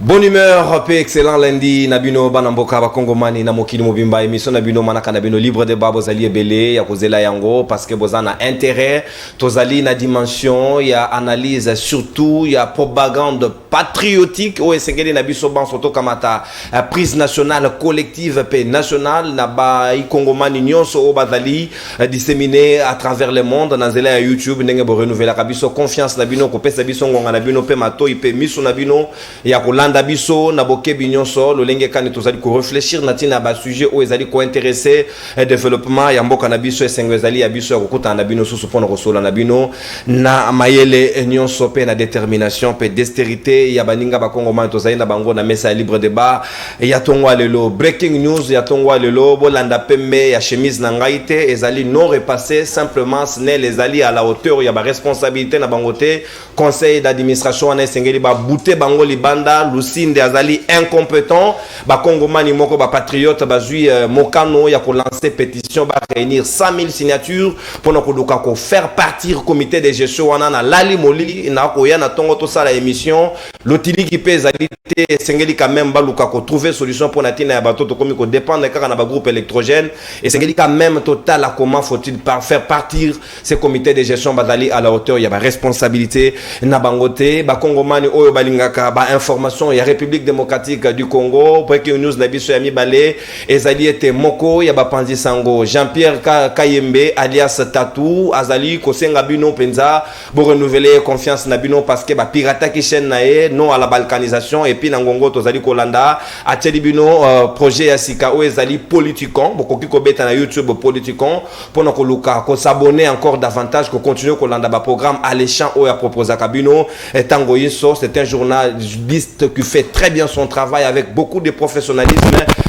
Bonne humeur, paix, excellent lundi, Nabino, Banamboka, Bakongomani, Namokini Mobimba, émission Nabino, Manaka, Nabino, libre débat, Bozali et Belé, Yakozela Yango, parce que Bozan a intérêt, Tozali, na dimension, il y a analyse, surtout, il y a propagande patriotique, ou Esengeli, Nabiso, Bansoto, Kamata, prise nationale, collective, paix nationale, Naba, Kongomani, Nyonso, Bazali, disséminée à travers le monde, Nazela, YouTube, Nengebo, renouveler, Kabiso, confiance, Nabino, Kopes, Nabiso, Nabino, Pe Mato, Ipe, Miso, Nabino, Yakolanda, Dabiso na boke binyonso lolenge kane tozali ko réfléchir natina ba sujet o ezali ko intéresser développement ya mboka na biso esengo ezali ya biso ko na bino susu pona ko sola na bino na mayele nyonso pe na détermination pe dextérité ya baninga ba Kongomani tozali na bango na mesa libre débat ya tongwa lelo breaking news ya tongwa lelo bolanda pembe ya chemise na ngaite ezali non repassé simplement ce n'est les alliés à la hauteur ya ba responsabilité na bangote conseil d'administration na esengeli ba bouté bango libanda Lucinde azali incompétent, ba Kongomani moko ba patriote ba zui mokano ya ko lancer pétition ba réunir 100 000 signatures pour na ko faire partir comité de gestion wana na lali moli na ko ya na tongo to sala émission lotili ki pe ezali te sengeli quand même ba luka ko trouver solution pour na tina ya bato to komi ko dépendre kaka na ba groupe électrogène et sengeli quand même total à comment faut-il faire partir ces comités de gestion bazali à la hauteur ya ba responsabilité na bangote ba Kongomani oyo balingaka ba information il y a République démocratique du Congo breaking news na biso ya mibale ezali ete moko ya bapanzi sango Jean-Pierre Kayembe alias Tatou azali kosenga bino penza bo renouveler confiance na bino parce que ba pirata ki chaîne na ye non à la balkanisation et puis na ngongo tozali kolanda ateli bino projet ya sika o ezali politikon bokoki ko beta na YouTube politikon pona ko luka ko s'abonner encore davantage ko continuer kolanda ba programme alléchant o ya proposer kabino tango yiso c'est un journaliste qui fait très bien son travail avec beaucoup de professionnalisme.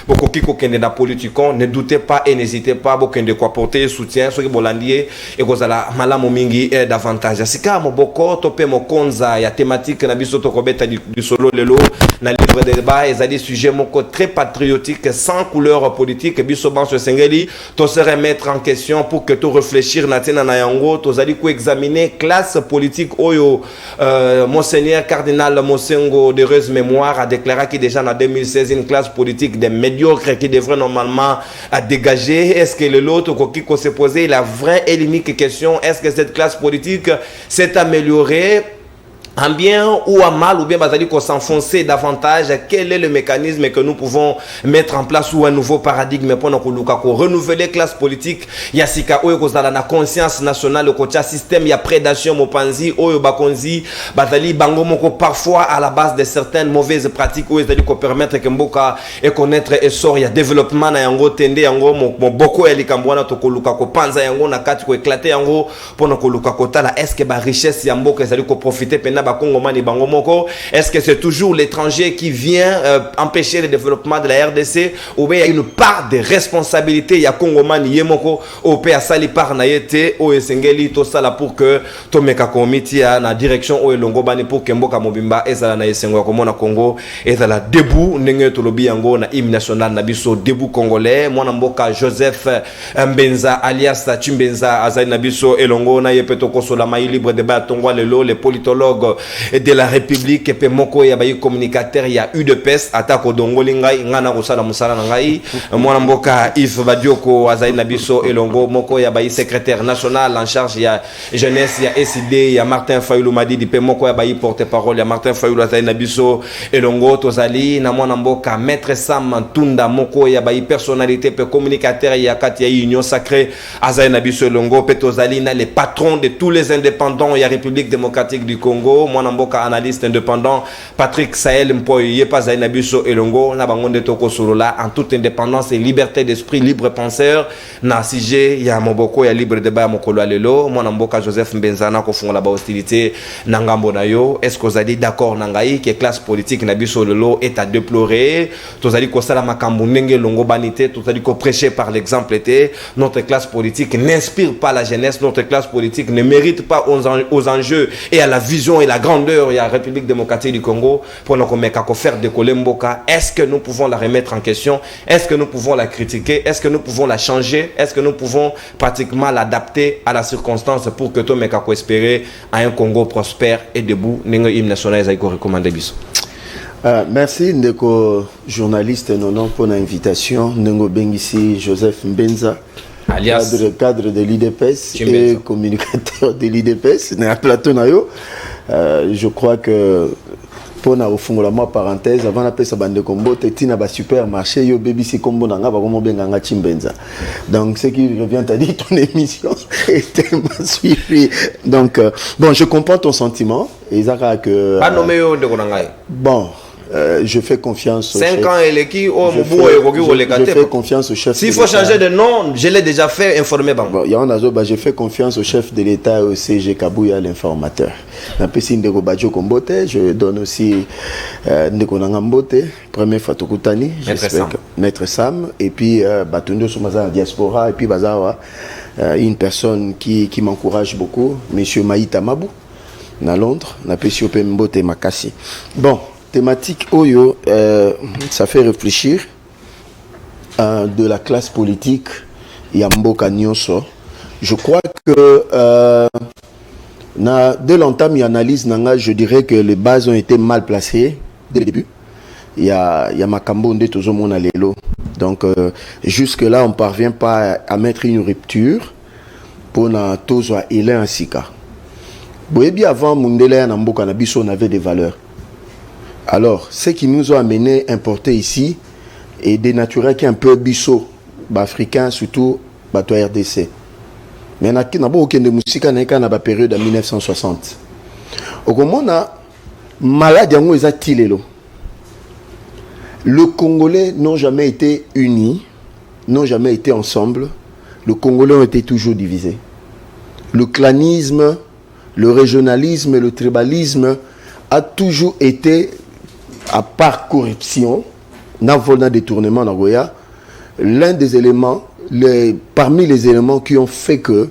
Beaucoup qui connaissent la politique, ne doutez pas et n'hésitez pas beaucoup de quoi porter soutien ceux qui bolandier et que la malamu mingi davantage. Sika moboko topé mokonza ya thématique na biso to kobeta du solo lelo na livre de débat et des sujets moko très patriotique sans couleur politique biso banso sengeli to se remettre en question pour que to réfléchir na tena na yango to zali ko examiner classe politique oyo monseigneur cardinal Mosengo de heureuse mémoire a déclaré qu'il déjà en 2016 une classe politique des médiocres qui devrait normalement dégager. Est-ce que l'autre qui se posait la vraie et l'unique question, est-ce que cette classe politique s'est améliorée en bien ou en mal, ou bien basali qu'on s'enfoncer davantage? Quel est le mécanisme que nous pouvons mettre en place ou un nouveau paradigme pour nous renouveler classe politique? Yasika oyo kozala na conscience nationale kocha système ya prédation mopanzi oyo bakonzi basali bango moko parfois à la base de certaines mauvaises pratiques oyo ezali ko permettre que mboka et connaître essor ya développement na yango tende yango boko ya likambwana to koluka ko panza yango na kati ko éclater yango pour nous koluka kotala est-ce que ba richesse ya mboka ezali ko profiter pena Kongomani Bangomoko, est-ce que c'est toujours l'étranger qui vient empêcher le développement de la RDC ou bien il y a une part de responsabilité, il y a Kongomani Yemoko au PA Sali par Nayete au Esengeli tout ça là pour que Tomeka Komiti à la direction au Longobani pour que Mboka Mobimba ezala na Esengo Komona Congo ezala debout nenge tolobi yango na hymne national na biso debout congolais mwana Mboka Joseph Mbenza alias Chimbenza azali na biso elongo na yepeto kosola mai libre débat tongwa lelo les politologues de la République et moko ya bayi communicateur ya UDPS atako dongoli ngai ngana ko sala musala ngai mwana Mboka Yves Badioko azali na biso elongo moko ya bayi secrétaire national en charge ya jeunesse ya SID ya Martin Fayulu Madidi pe moko ya bayi porte-parole ya Martin Fayulu azali na biso elongo tozali na mwana Mboka maître Sam Tunda moko ya bayi personnalité pe communicateur ya kati ya Union Sacrée azali na biso elongo pe tozali na les patrons de tous les indépendants ya République démocratique du Congo mwana Mboka analyste indépendant Patrick Sahel Mpoy yepa zali na biso elongo na bangonde toko solola en toute indépendance et liberté d'esprit libre penseur na sujet ya moboko ya libre débat ya mokolo lelo mwana Mboka Joseph Mbenzana ko fongola ba hostilité na ngambo na yo est-ce que vous allez d'accord na ngai que classe politique na biso lelo est à déplorer tozali ko sala makambo ndenge longo banité tozali ko prêcher par l'exemple était notre classe politique n'inspire pas la jeunesse notre classe politique ne mérite pas aux enjeux et à la vision et la grandeur, il y a la République démocratique du Congo pour nous faire décoller Mboka. Est-ce que nous pouvons la remettre en question? Est-ce que nous pouvons la critiquer? Est-ce que nous pouvons la changer? Est-ce que nous pouvons pratiquement l'adapter à la circonstance pour que tout Mekako espérer à un Congo prospère et debout? N'engo hymne national, ils recommandé biso. Merci Ndeko, journaliste nonon pour l'invitation. Nengo Bengisi Joseph Mbenza, alias cadre de l'IDPS et communicateur de l'IDPS. Je crois que pour na ofungola moi parenthèse avant la pesa bande combo tina ba supermarché yo BBC combo nanga ba komo benganga Chimbenza. Donc ce qui revient à dire ton émission est tellement suivi. Donc bon, je comprends ton sentiment et ça que pas nommé yo de konangai. Bon, je fais confiance au 5 chef. ans et l'équipe Je fais confiance au chef. S'il faut changer de nom, je l'ai déjà fait informer. Bon, je fais confiance au chef de l'État, au CG Kabouya, l'informateur. Je donne aussi Ndeko Nangambote, premier Fatokutani, Maître Sam, et puis Batundo Soumaza Diaspora, et puis Bazawa, une personne qui m'encourage beaucoup, Monsieur Maïta Mabou, à Londres, Napesio Pembote Makassi. Bon, thématique Oyo, ça fait réfléchir de la classe politique Yamboka Nyonso. Je crois que dès longtemps, il analyse, je dirais que les bases ont été mal placées dès le début. Il y a Makambo Nde Tozomona Lelo. Donc, jusque-là, on ne parvient pas à mettre une rupture pour na Tozo Hélène Sika. Bien avant, Mundele Namboka Nabiso, on avait des valeurs. Alors, ce qui nous a amené à importer ici est dénaturé qui est un peu bisso, africain, surtout bateau RDC. Mais il y a beaucoup de musique dans la période de 1960. Au Gomona, malade yango eza tilelo. Le Congolais n'ont jamais été unis, n'ont jamais été ensemble. Le Congolais ont été toujours divisés. Le clanisme, le régionalisme et le tribalisme a toujours été, à part corruption, n'a détournement dans Goya, l'un des éléments, parmi les éléments qui ont fait que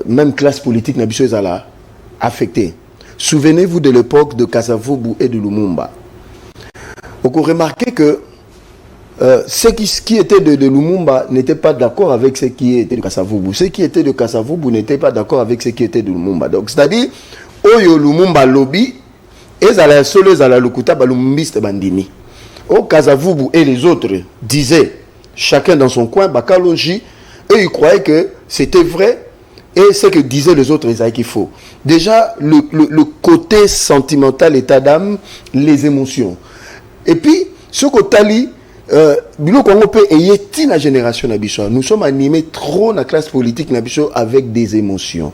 même classe politique n'a pas affectée. Souvenez-vous de l'époque de Kasavubu et de Lumumba. Donc on remarquait que ceux qui étaient de Lumumba n'étaient pas d'accord avec ceux qui étaient de Kasavubu. Ceux qui étaient de Kasavubu n'étaient pas d'accord avec ceux qui étaient de Lumumba. Donc c'est-à-dire, Oyo Lumumba lobby, et la seule la Lukuta Balumbiste Bandini. Au Kasavubu et les autres disaient, chacun dans son coin, Bakalonji, et ils croyaient que c'était vrai, et ce que disaient les autres, ils qu'il faut. Déjà, le côté sentimental, l'état d'âme, les émotions. Et puis, ce côté la génération nous sommes animés trop dans la classe politique avec des émotions.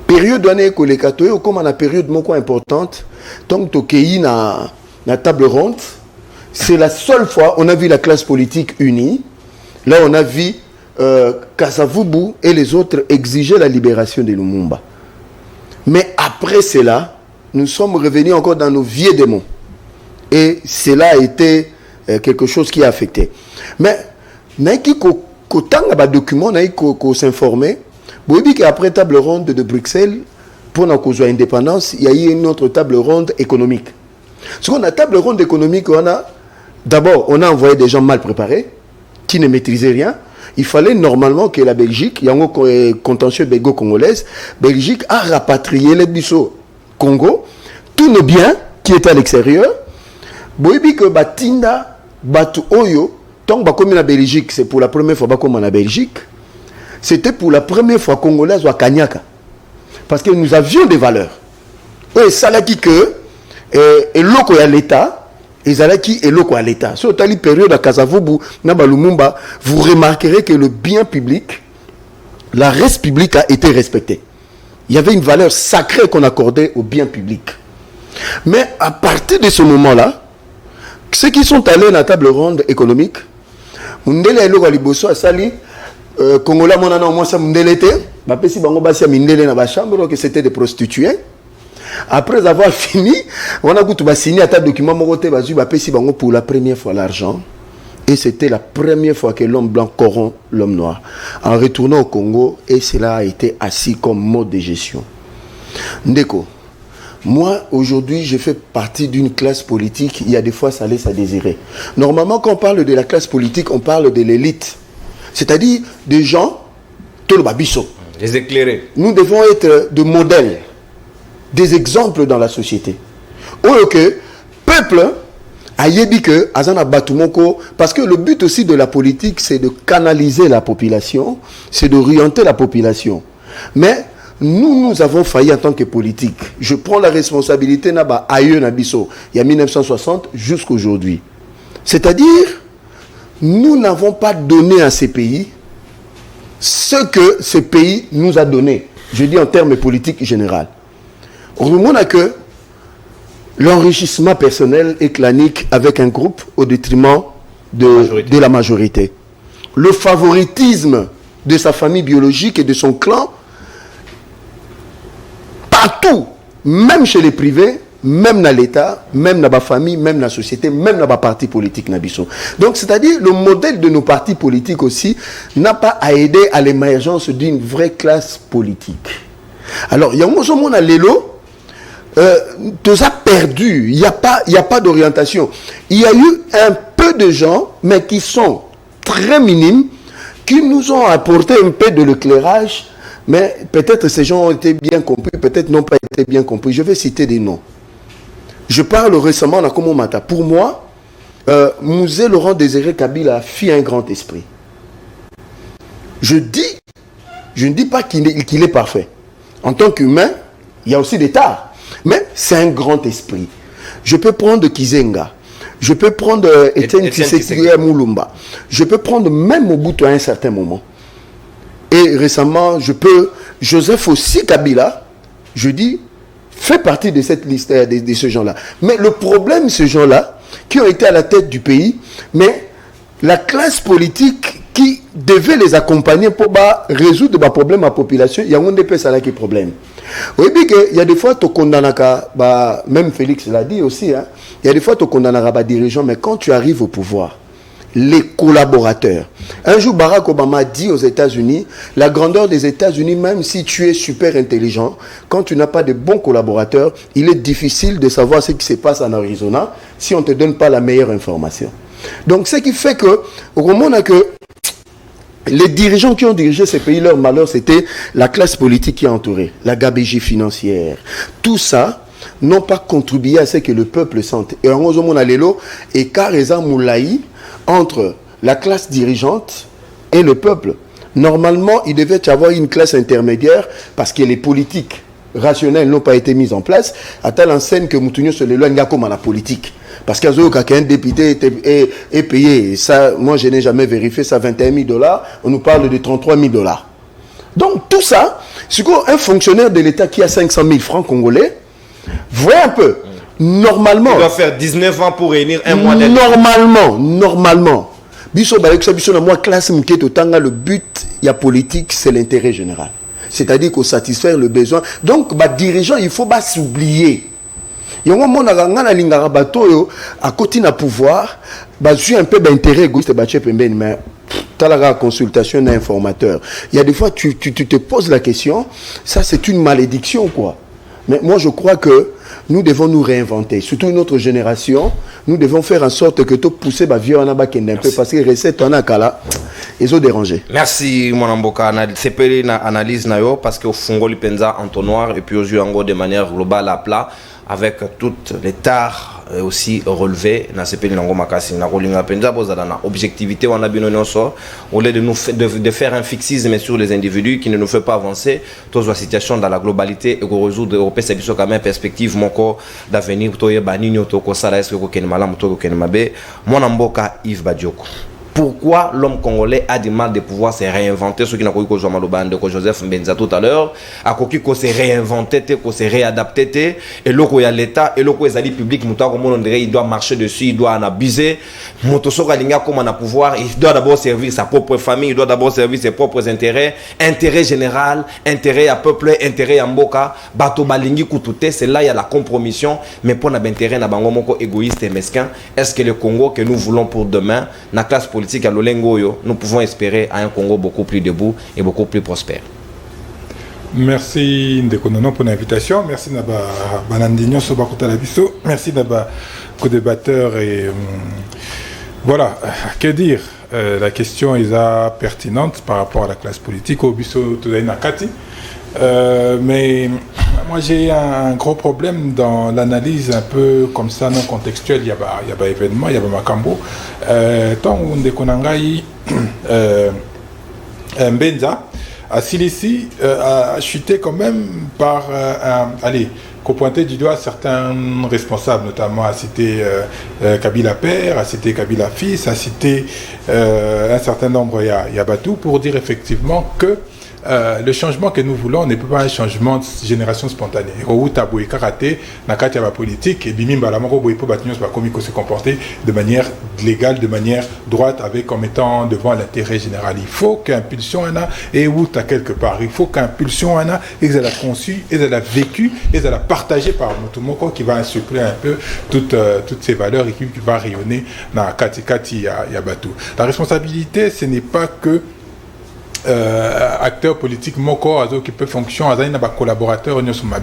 Période d'année que les catholiques, comme la période beaucoup importante, tant que na table ronde, c'est la seule fois on a vu la classe politique unie. Là, on a vu Kasavubu et les autres exiger la libération de Lumumba. Mais après cela, nous sommes revenus encore dans nos vieux démons. Et cela a été quelque chose qui a affecté. Mais, naïki ko tanga ba document, naïki ko s'informer. Vous voyez qu'après table ronde de Bruxelles, pour la cause de l'indépendance, il y a eu une autre table ronde économique. Ce qu'on a table ronde économique, d'abord, on a envoyé des gens mal préparés, qui ne maîtrisaient rien. Il fallait normalement que la Belgique, il y a un contentieux belgo-congolaise, Belgique a rapatrié les Bissau Congo, tous nos biens qui étaient à l'extérieur. Vous voyez que Batinda, Batu Oyo, tant que comme la Belgique, c'est pour la première fois comme en Belgique, c'était pour la première fois congolaise à Kanyaka. Parce que nous avions des valeurs. Et ça l'a dit que, et l'oko à l'État, et ça l'a dit et l'oko à l'État. Sur la période à Kasavubu, Nabalumumba, vous remarquerez que le bien public, la res publique a été respectée. Il y avait une valeur sacrée qu'on accordait au bien public. Mais à partir de ce moment-là, ceux qui sont allés à la table ronde économique, Mundele et l'oko à Liboso a sali, Congolais, mon anon, moi, ça m'délétait. Ma pessi bango basi mindele na ba chambre que c'était des prostituées. Après avoir fini, on a goûté signer à ta document moroté bazu ba pessi bango pour la première fois l'argent. Et c'était la première fois que l'homme blanc corrompt l'homme noir. En retournant au Congo, et cela a été assis comme mode de gestion. Ndeko, moi aujourd'hui je fais partie d'une classe politique, il y a des fois ça laisse à désirer. Normalement quand on parle de la classe politique, on parle de l'élite. C'est-à-dire des gens, les éclairés. Nous devons être de modèles, des exemples dans la société. ok, peuple a dit que Azana Batumoko, parce que le but aussi de la politique, c'est de canaliser la population, c'est d'orienter la population. Mais nous avons failli en tant que politique. Je prends la responsabilité naba aïe nabiso, il y a 1960 jusqu'à aujourd'hui. C'est-à-dire, nous n'avons pas donné à ces pays ce que ce pays nous a donné. Je dis en termes politiques généraux. On a que l'enrichissement personnel et clanique avec un groupe au détriment de la majorité. Le favoritisme de sa famille biologique et de son clan, partout, même chez les privés, même dans l'État, même dans la famille, même dans la société, même dans la parti politique. Donc, c'est-à-dire, le modèle de nos partis politiques aussi n'a pas à aider à l'émergence d'une vraie classe politique. Alors, il y a un moment à l'élo, tout a perdu, il n'y a pas d'orientation. Il y a eu un peu de gens, mais qui sont très minimes, qui nous ont apporté un peu de l'éclairage, mais peut-être ces gens ont été bien compris, peut-être n'ont pas été bien compris. Je vais citer des noms. Je parle récemment à Komomata. Pour moi, Mouzé Laurent Désiré Kabila fit un grand esprit. Je ne dis pas qu'il est parfait. En tant qu'humain, il y a aussi des tares. Mais c'est un grand esprit. Je peux prendre Kizenga. Je peux prendre Etienne Tshisekedi Moulumba. Je peux prendre même Mobutu à un certain moment. Et récemment, Joseph aussi Kabila, je dis, fait partie de cette liste de ces gens-là. Mais le problème, ces gens-là, qui ont été à la tête du pays, mais la classe politique qui devait les accompagner pour résoudre les problèmes à la population, il y a un peu ça qui est problème. Oui, il y a des fois, tu condamnes, même Félix l'a dit aussi, hein, il y a des fois, tu condamnes les dirigeants, mais quand tu arrives au pouvoir, les collaborateurs. Un jour, Barack Obama dit aux États-Unis, la grandeur des États-Unis, même si tu es super intelligent, quand tu n'as pas de bons collaborateurs, il est difficile de savoir ce qui se passe en Arizona si on ne te donne pas la meilleure information. Donc, ce qui fait que, au moment où on a que les dirigeants qui ont dirigé ces pays, leur malheur, c'était la classe politique qui a entouré, la gabegie financière. Tout ça n'ont pas contribué à ce que le peuple sente. Et en gros, on a l'élo, et Kareza Moulaï, entre la classe dirigeante et le peuple. Normalement, il devait y avoir une classe intermédiaire parce que les politiques rationnelles n'ont pas été mises en place, à telle enseigne que Moutounio se l'éloigne comme à la politique. Parce qu'un député est payé, ça, moi je n'ai jamais vérifié, ça $21 000, on nous parle de $33 000. Donc tout ça, c'est qu'un fonctionnaire de l'État qui a 500 000 francs congolais, voyez un peu, normalement... Il doit faire 19 ans pour réunir un mois d'aide. Normalement. Le but, il y a politique, c'est l'intérêt général. C'est-à-dire qu'on satisfaire le besoin. Donc, dirigeant, il faut pas s'oublier. Il y a un moment à côté du pouvoir, j'ai un peu d'intérêt égoïste, mais tu as la consultation d'un informateur. Il y a des fois, tu te poses la question, ça c'est une malédiction, quoi. Mais moi, je crois que nous devons nous réinventer. Surtout notre génération, nous devons faire en sorte que tout pousser vieux en un peu parce que les recettes en akala, ils ont dérangé. Merci, mon amboka. C'est pas une analyse parce que au fond, les penza entonnoir et puis aux yeux de manière globale à plat avec toutes les tares aussi relevées dans ces pays makasi na rolinga penza bozala na objectivité on a bien au lieu de faire un fixisme sur les individus qui ne nous fait pas avancer toute la situation dans la globalité et qu'on résoudre européen c'est quand même perspective mon corps d'avenir to yeba nini to ko sala est-ce que ko ken malamu to ko ken mabe mon amboka Yves Badioko. Pourquoi l'homme congolais a du mal de pouvoir se réinventer, ce qui n'a pas eu que Joseph Mbenza tout à l'heure, a qu'il se réinventer, qu'il se réadapter, et là il y a l'État, et là il y a les publics, il doit marcher dessus, il doit en abuser, comme on a pouvoir, il doit d'abord servir sa propre famille, il doit d'abord servir ses propres intérêts, intérêt général, intérêt à peuple, intérêt à Mboka, bato balingi kutute, c'est là il y a la compromission, mais pour notre intérêt, égoïste et mesquin, est-ce que le Congo que nous voulons pour demain, la classe politique à l'Olengoyo, nous pouvons espérer à un Congo beaucoup plus debout et beaucoup plus prospère. Merci Ndekonono pour l'invitation. Merci Naba Banandignon Sobakota Labiso. Merci Naba co-débatteur et voilà, que dire, la question est pertinente par rapport à la classe politique au Bisso Todaina Kati. Mais Moi, j'ai un gros problème dans l'analyse un peu comme ça, non contextuelle. Il y a un événement, il y a un Macambo. Tant où on déconne, Mbenza, à Silici, a chuté quand même par, qu'au pointer du doigt certains responsables, notamment à citer Kabila père, à citer Kabila fils, à citer un certain nombre Yabatou, pour dire effectivement que le changement que nous voulons n'est pas un changement de génération spontanée. Routaboué karaté, nakati la politique, et bimim balamoro boipo batinios va se comporter de manière légale, de manière droite, avec comme étant devant l'intérêt général. Il faut qu'impulsion ana et où t'as quelque part. Il faut qu'impulsion ana et qu'elle a conçu, et elle a vécu, et elle a partagé par Mutumoko qui va insuffler un peu toutes ces valeurs et qui va rayonner dans Kati Yabatou. La responsabilité, ce n'est pas que acteur politique moko qui peut fonctionner à collaborateur.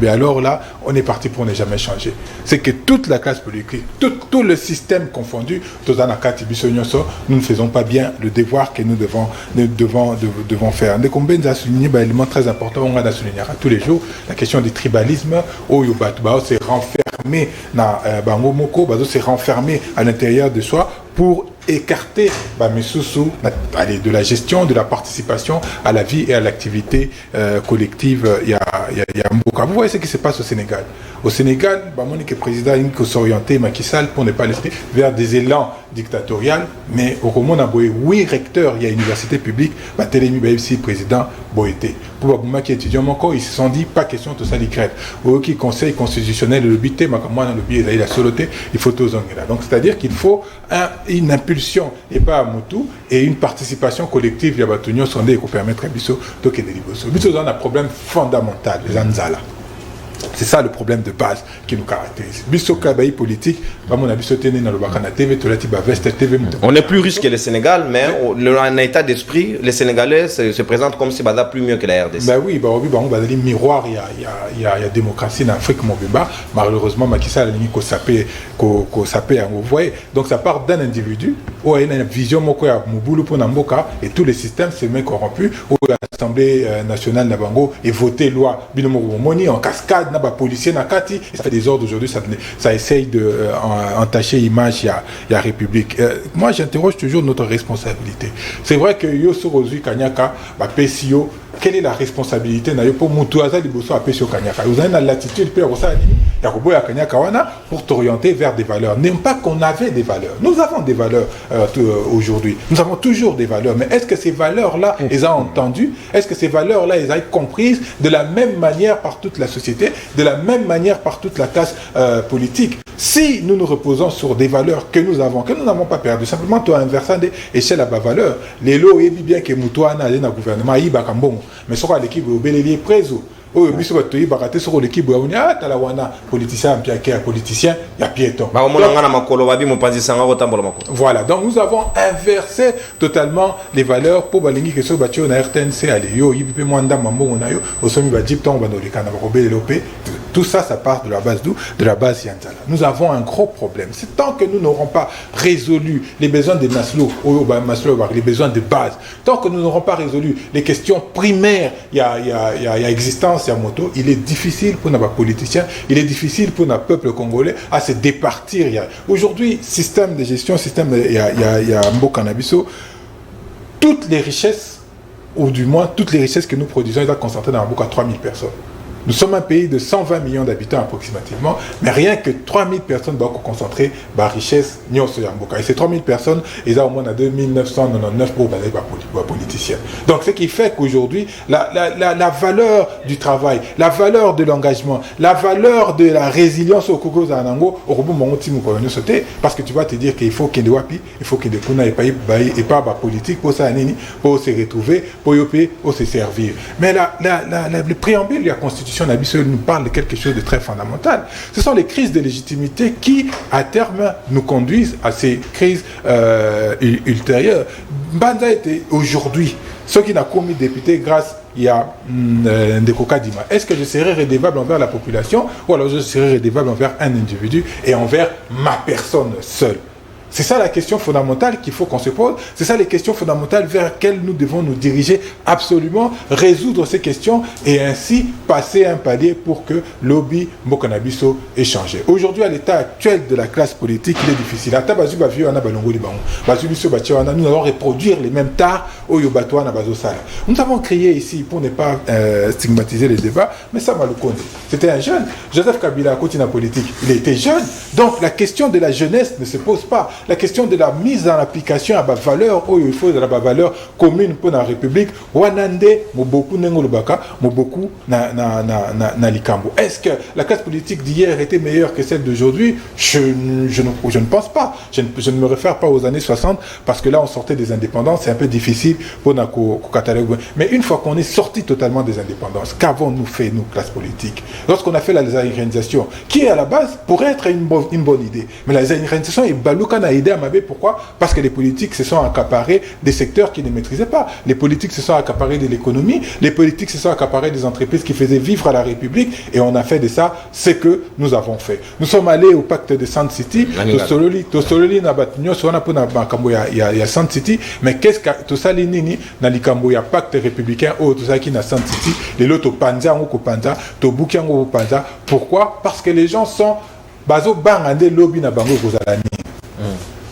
Alors là on est parti pour ne jamais changer. C'est que toute la classe politique, tout le système confondu, nous ne faisons pas bien le devoir que nous devons faire. Dès qu'on a souligné un élément très important, on a souligné tous les jours la question du tribalisme. C'est renfermé dans bango moko, c'est renfermé à l'intérieur de soi pour écarter de la gestion, de la participation à la vie et à l'activité collective. Vous voyez ce qui se passe au Sénégal. Au Sénégal, le président a s'orienter Macky Sall pour ne pas laisser vers des élans dictatoriaux, mais au Roman, oui, recteur, il y a université publique, Télémi ici président Boété. Pour Babouma qui est étudiant, ils se sont dit pas question de ça, l'ICRET. Ou qui conseil constitutionnel, le but, moi, dans le biais de la soloté, il faut tous là. Donc, c'est-à-dire qu'il faut une impulsion, et pas à Moutou, et une participation collective, il y a Batunio sondé pour permettre à Bissot de quitter les Bissot. Bissot a un problème fondamental, les Anzala. C'est ça le problème de base qui nous caractérise. Politique, on est plus riche que le Sénégal, mais en état d'esprit, les Sénégalais se présentent comme si Bada plus mieux que la RDC. Ben oui, miroir, il y a démocratie en Afrique, malheureusement, Macky Sall a sapé, vous voyez. Donc ça part d'un individu, où il y a une vision et tous les systèmes se mettent corrompus, où l'Assemblée nationale Nabango est votée loi Binomoni en cascade. Policier nakati, ça fait des ordres aujourd'hui, ça essaye de entacher l'image il y a République. Moi j'interroge toujours notre responsabilité. C'est vrai que Yosu Rosu Kanyaka, PCO, quelle est la responsabilité pour Moutouaza Liboso à PCO Kanyaka? Vous avez la latitude pour t'orienter vers des valeurs. N'aime pas qu'on avait des valeurs. Nous avons des valeurs aujourd'hui. Nous avons toujours des valeurs. Mais est-ce que ces valeurs-là, elles ont entendu? Est-ce que ces valeurs-là, elles ont comprises de la même manière par toute la société, de la même manière par toute la classe politique? Si nous nous reposons sur des valeurs que nous n'avons pas perdues, simplement toi inversant des échelles à bas valeur, les lots et bien que Moutouana a un gouvernement, mais sur l'équipe au Bélélier Préso. L'équipe politicien, il y a piéton. Voilà, donc nous avons inversé totalement les valeurs pour balingi que ce bâtiment na RTNC Aléo, IBP Mwanda Mambo Onayo, au sommet Badjipton, Banolekana, Robé, tout ça, ça part de la base d'où? De la base Yanzala. Nous avons un gros problème. C'est tant que nous n'aurons pas résolu les besoins de Maslow, les besoins de base, tant que nous n'aurons pas résolu les questions primaires, il y a existence, il y a moto, il est difficile pour nos politiciens, il est difficile pour notre peuple congolais à se départir. Aujourd'hui, système de gestion, il y a Mboka Nabiso, toutes les richesses, ou du moins toutes les richesses que nous produisons, ils sont concentrées dans Mboka 3000 personnes. Nous sommes un pays de 120 millions d'habitants approximativement, mais rien que 3000 personnes doivent concentrer la richesse Nyonso-Yamboka. Et ces 3000 personnes, ils ont au moins 2999 pour les politiciens. Donc ce qui fait qu'aujourd'hui, la valeur du travail, la valeur de l'engagement, la valeur de la résilience au Congo Zanango, au Robo Mongotimu pour nous sauter, parce que tu vas te dire qu'il faut qu'il y ait des wapi, il faut qu'il y ait des kuna et pas la politique pour ça, pour se retrouver, pour se servir. Mais le préambule de la Constitution nous parle de quelque chose de très fondamental. Ce sont les crises de légitimité qui, à terme, nous conduisent à ces crises ultérieures. Banza était aujourd'hui, ce qui n'a commis député grâce à Ndeko Kadima. Est-ce que je serai redevable envers la population ou alors je serai redevable envers un individu et envers ma personne seule? C'est ça la question fondamentale qu'il faut qu'on se pose. C'est ça les questions fondamentales vers lesquelles nous devons nous diriger absolument, résoudre ces questions et ainsi passer un palier pour que lobby Mbokanabiso ait changé. Aujourd'hui, à l'état actuel de la classe politique, il est difficile. Nous allons reproduire les mêmes tares au Yobato na Bazosala. Nous avons créé ici, pour ne pas stigmatiser les débats, mais ça m'a le connu. C'était un jeune. Joseph Kabila a continué la politique. Il était jeune. Donc la question de la jeunesse ne se pose pas. La question de la mise en application à la valeur, où il faut de la valeur commune pour la République, Wanande, Moboku Nengolubaka, Moboku na Likambo. Est-ce que la classe politique d'hier était meilleure que celle d'aujourd'hui? Je ne pense pas. Je ne me réfère pas aux années 60 parce que là on sortait des indépendances, c'est un peu difficile pour nous cataloguer. Mais une fois qu'on est sorti totalement des indépendances, qu'avons-nous fait, nous, classe politique? Lorsqu'on a fait la désorganisation, qui est à la base pourrait être une bonne idée. Mais la désorganisation est balouka n'a aidé à Mabé. Pourquoi? Parce que les politiques se sont accaparés des secteurs qu'ils ne maîtrisaient pas. Les politiques se sont accaparés de l'économie, les politiques se sont accaparés des entreprises qui faisaient vivre à la République et on a fait de ça ce que nous avons fait. Nous sommes allés au pacte de Sand City, Tosololi na batinyo sona po na makambo ya Sand City, mais qu'est-ce que tosali nini na likambo ya pacte républicain au tosaki na Sand City, les loto panza ngoko panza, to buki ngoko panza. Pourquoi? Parce que les gens sont bazo bangande lobby na bango kozala nini.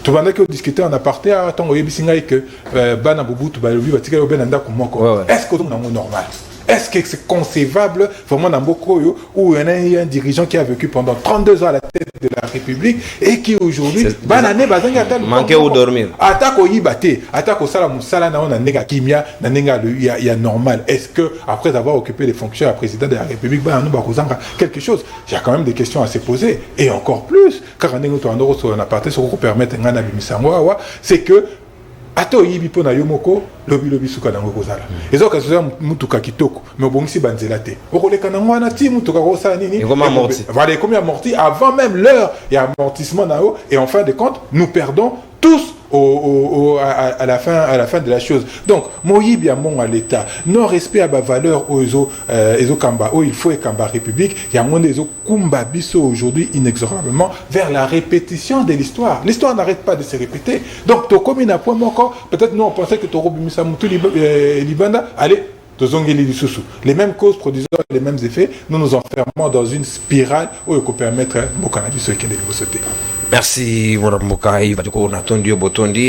Tout le monde qui discutait en aparté, attends, on y a que Bana Boubou, tu vas le vivre, tu vas le vivre, est-ce que c'est normal? Est-ce que c'est concevable vraiment dans beaucoup où il y a un dirigeant qui a vécu pendant 32 ans à la tête de la République et qui aujourd'hui manqué ou dormir attaque au Yibate, attaque au Salam Sala na nega kimia na nega il y a normal. Est-ce que après avoir occupé les fonctions à président de la République quelque chose? Il y a quand même des questions à se poser et encore plus car on a parté sur pour permettre ngana bimisangwa c'est que ato yibi pona yomoko lobi suka nango kozala ezo ka soza mutuka kitoko mais bongisi banzela te okoleka na ngwana ti mutuka ko sala nini voilà combien amorti avant même l'heure et amortissement na haut et en fin de compte nous perdons tous à la fin de la chose. Donc moyibi a mon à l'état non respect à ba valeur aux kamba il faut et kamba république il y a mon des kumba biso aujourd'hui inexorablement vers la répétition de l'histoire n'arrête pas de se répéter. Donc to comme na point encore peut-être nous on pensait que to robimisa mutu libanda allez les mêmes causes produisant les mêmes effets, nous nous enfermons dans une spirale où il faut permettre au Canada ce qui est de sauter. Merci, Moramokai.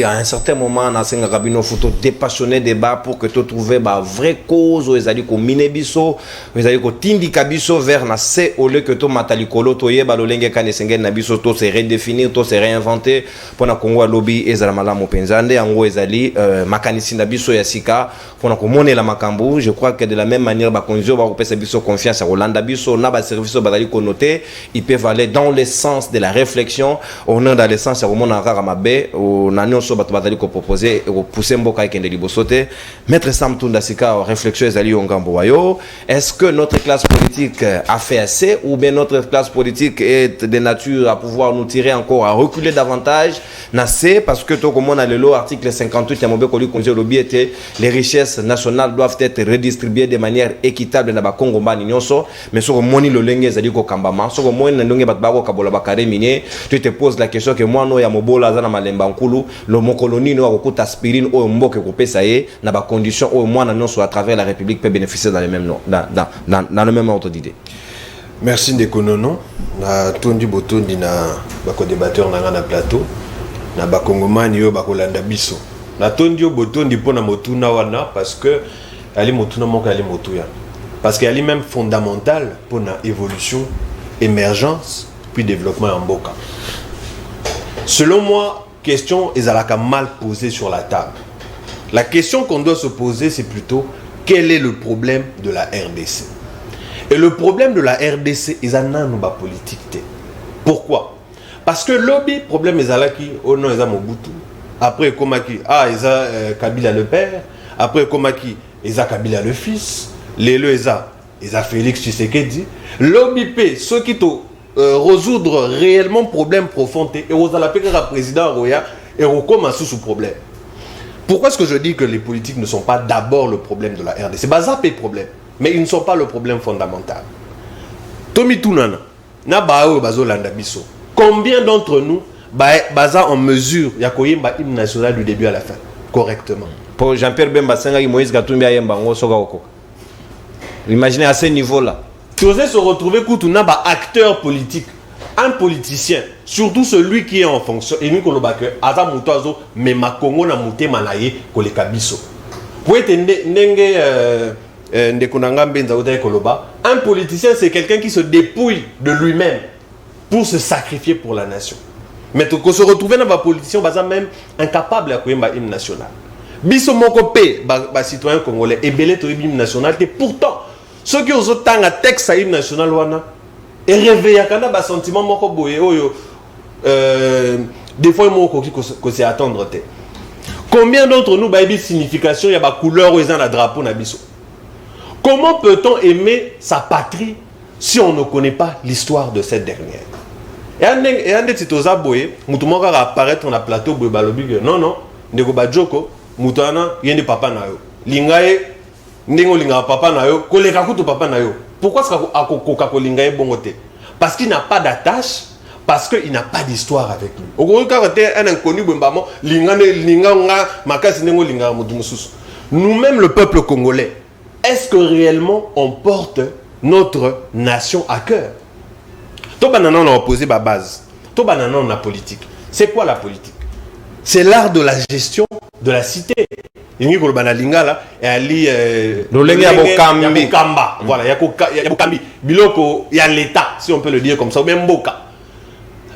À un certain moment, on a photo dépassionné débat pour que tu trouves la vraie cause où ils allaient qu'on minebiso, ils allaient qu'on tindika biso vers na se au lieu que tu matalikolo, tu yé balolenge kanesengen na biso, tu se redéfinir, tu se réinventer pour na Congo lobby et zalamala mopenzande, en gros ils allaient makanisi na biso yasika pour na komone la makambu. Je crois que de la même manière, ba konzo ba repesa biso confiance à Rolanda biso, na ba service bazali connoté, ils peuvent aller dans le sens de la réflexion. On est dans le sens où on a ramabe, on a nyonso bato bazali ko proposer et ko pousser mboka ikende libosote. Maître Sam Tunda Sika réflexion ezali ongambo wayo. Est-ce que notre classe politique a fait assez ou bien notre classe politique est de nature à pouvoir nous tirer encore à reculer davantage? Nassé parce que tout comme on a le lot article 58 ya mobeko li konje lobby était les richesses nationales doivent être redistribuées de manière équitable na ba Congo mbani nyonso mais sur moni lo lenge ezali ko kambama sur moni na ndonge bato bako kabola bakare minier tu te poses la question que moi no ya mobola za na malemba nkulu lo mokoloni no akokuta aspirine o mboke ko pesa ye na ba condition o moi na nyonso à travers la République peut bénéficier dans le même dans le même ordre d'idée. Merci Ndekonono na tondi botondi na bako débatteur na plateau na bakongomani yo bakolanda biso na tondi yo botondi pona motuna wana parce que ali motuna moko ali motuya parce que ali même fondamental pour na évolution émergence puis développement en mboka. Selon moi, question est mal posée sur la table. La question qu'on doit se poser, c'est plutôt quel est le problème de la RDC? Et le problème de la RDC, ils en ont pas politique. Pourquoi? Parce que lobby, problème est là qui, oh non, ils ont Mobutu. Après, Komaki, ah, ils ont Kabila le père. Après, Komaki, ils ont Kabila le fils. Les le, ils ont Félix Tshisekedi. Lobby P, ceux qui t'ont résoudre réellement problème profond et aux la président Roya et recommence sous problème. Pourquoi est-ce que je dis que les politiques ne sont pas d'abord le problème de la RDC? C'est bazar le problème, mais ils ne sont pas le problème fondamental. Tomi Tunana, na bao bazolanda biso. Combien d'entre nous baza en mesure ya koyemba hymne national du début à la fin correctement. Pour Jean-Pierre Bemba Senga Moïse Katumbi ayemba ngo soka oko. Imaginez à ce niveau-là. Tu osais se retrouver kutuna ba acteur politique, un politicien, surtout celui qui est en fonction et nous kolobake aza mutoazo mais makongo na mutema na ye koleka biso. Pour être ndenge ndekunanga mbenza otaye koloba, un politicien c'est quelqu'un qui se dépouille de lui-même pour se sacrifier pour la nation. Mais qu'on se retrouve dans la politicien, baza même incapable à koyemba hymne national. Biso moko pe ba citoyen congolais et belé to hymne national et pourtant ceux qui ont autant un texte à hymne national wana et réveillent quand ba sentiment moko boye oyo des fois moko qui ko se attendre te. Combien d'entre nous ba bi signification ya ba couleur ou dans la drapeau na biso? Comment peut-on aimer sa patrie si on ne connaît pas l'histoire de cette dernière? Et un des titosa boye mutu moko apparaître dans la plateau boye balobi non ndeko bajoko mutana yende papa na yo lingae ndengo linga papa na yo koleka kutu papa na yo. Pourquoi est-ce akokoka ko lingae bongote? Parce qu'il n'a pas d'attache, parce qu'il n'a pas d'histoire avec lui. Okoka kate un inconnu bembamo linga nga makasi ndengo linga mutu mususu. Nous-mêmes le peuple congolais, est-ce que réellement on porte notre nation à cœur? To banana on a opposé ba base. To banana on a politique. C'est quoi la politique? C'est l'art de la gestion de la cité. Ingi ko bana lingala et ali lolenge ya bokambi. Voilà, ya bokambi. Biloko ya l'état si on peut le dire comme ça ou même mboka.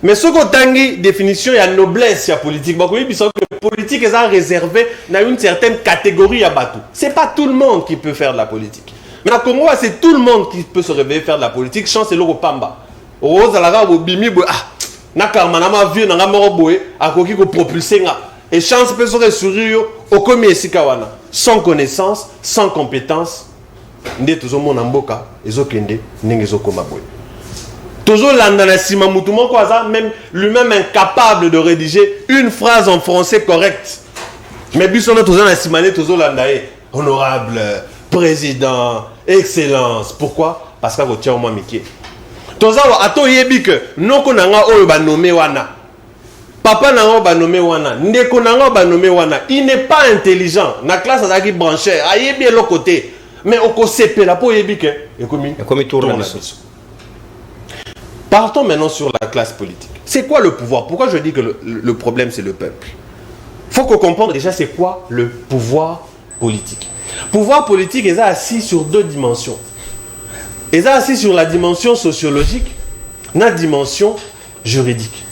Mais ce qu'on tangi définition ya noblesse ya politique. Ba ko biso que politique est réservé à une certaine catégorie ya batou. C'est pas tout le monde qui peut faire de la politique. Mais au Congo, c'est tout le monde qui peut se réveiller faire de la politique. Chance et l'euro pamba. Rose à la bimi na karmanama vieux na moro boé akoki ko propulser nga et chance peut se ressourire au komi esikawana sans connaissance sans compétence ndé toujours mon mboka ezokende ndenge ezokoma boé toujours landana sima mutu moko aza même lui-même incapable de rédiger une phrase en français correcte mais biso na toujours na simane toujours landaé honorable président excellence pourquoi parce que retient au moins Mickey. Tozawa ato yebi que noko nanga oyo ba nommé wana papa nanga ba nommé wana ndeko nanga ba nommé wana il n'est pas intelligent na classe azaki branché ayebi l'autre côté mais oko sepela po yebi que ekomi tourner la biso. Partons maintenant sur la classe politique. C'est quoi le pouvoir? Pourquoi je dis que le problème c'est le peuple? Faut qu'on comprenne déjà c'est quoi le pouvoir politique. Pouvoir politique est assis sur deux dimensions. Et ça assis sur la dimension sociologique, la dimension juridique.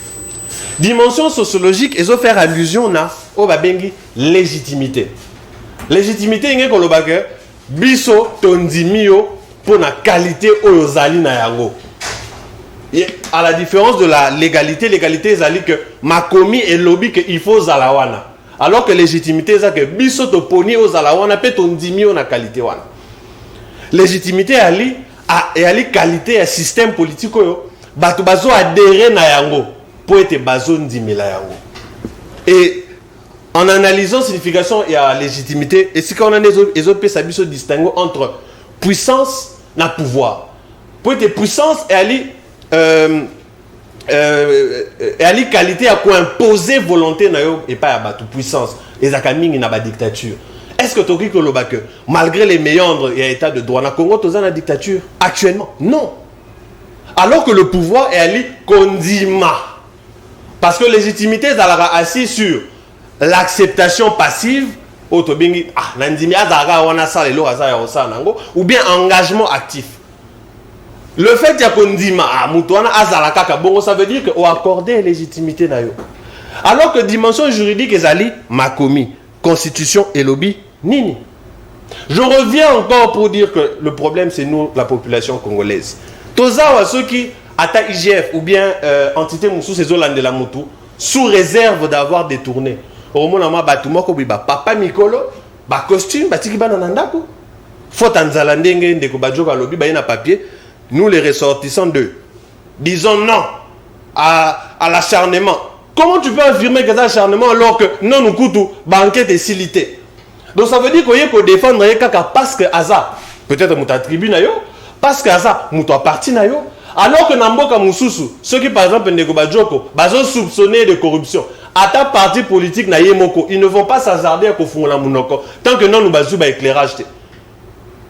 Dimension sociologique, ils ont fait allusion à légitimité. Légitimité, il y a biso tondimio pour la qualité oyozali na yango. À la différence de la légalité, légalité c'est que makomi et lobby que il faut zalawana. Alors que légitimité c'est que biso to poni o zalawana pe tondimio na qualité wana. Légitimité ali et à la qualité du système politique, bato bazo adhérer na yango pour être bazo ndimela yango. Et en analysant signification et la légitimité, et si on a des autres ça biso distinguo entre puissance et pouvoir. Pour être puissance et à la qualité à quoi imposer volonté na yo et pas à bato puissance. Et ça kaming na ba dictature. Est-ce que tu as que malgré les méandres et l'état de droit, na Congo, tu as la dictature actuellement? Non. Alors que le pouvoir est allé condima. Parce que la légitimité est assise sur l'acceptation passive, ou bien engagement actif. Le fait qu'il y a condima, ça veut dire qu'on a accordé la légitimité. Alors que dimension juridique est allée makomi, constitution et lobby. Nini. Je reviens encore pour dire que le problème c'est nous, la population congolaise. Tozawa ceux qui attaquent IGF ou bien entité moussou ces de la Moutou sous réserve d'avoir détourné. Au moment où papa Mikolo, costume, tiki bananandako. Faut anzalandenge ndeko bajoka lobby na papier. Nous les ressortissants d'eux disons non à l'acharnement. Comment tu peux affirmer que c'est acharnement alors que non nous coûtons banquette et silité? Donc ça veut dire qu'il faut défendre parce que Aza, peut-être mon attribut na yo, parce que Aza, mon parti na yo, Alors que Namboka Moussousou, ceux qui par exemple Ndeko Badioko, sont soupçonnés de corruption. À ta parti politique na yemoko, ils ne vont pas s'hasarder à kofungola munoko tant que non nous bazou ba éclairage.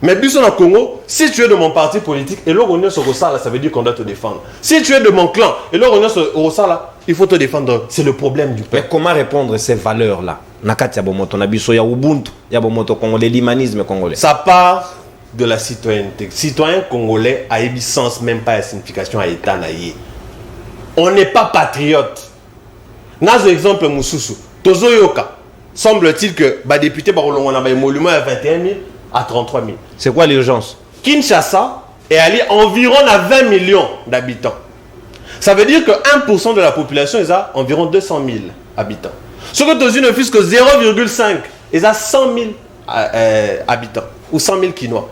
Mais biso na Congo, si tu es de mon parti politique et l'oronion sur Rosala, ça veut dire qu'on doit te défendre. Si tu es de mon clan et l'oronion sur Rosala, il faut te défendre. C'est le problème du peuple. Mais comment répondre à ces valeurs-là? Nakati ya bomoto na biso ya Ubuntu, ya bomoto congolais, l'humanisme congolais. Ça part de la citoyenneté. Citoyen congolais a eu sens même pas la signification à état naïe. On n'est pas patriote. Nazo exemple Moussousou. Tozo Yoka. Semble-t-il que les députés ont un émolument à 21 000 à 33 000. C'est quoi l'urgence? Kinshasa est allé environ à 20 millions d'habitants. Ça veut dire que 1% de la population est à environ 200 000 habitants. Ce que tu ne fût que 0,5, ils ont 100 000 habitants ou 100 000 Quinois.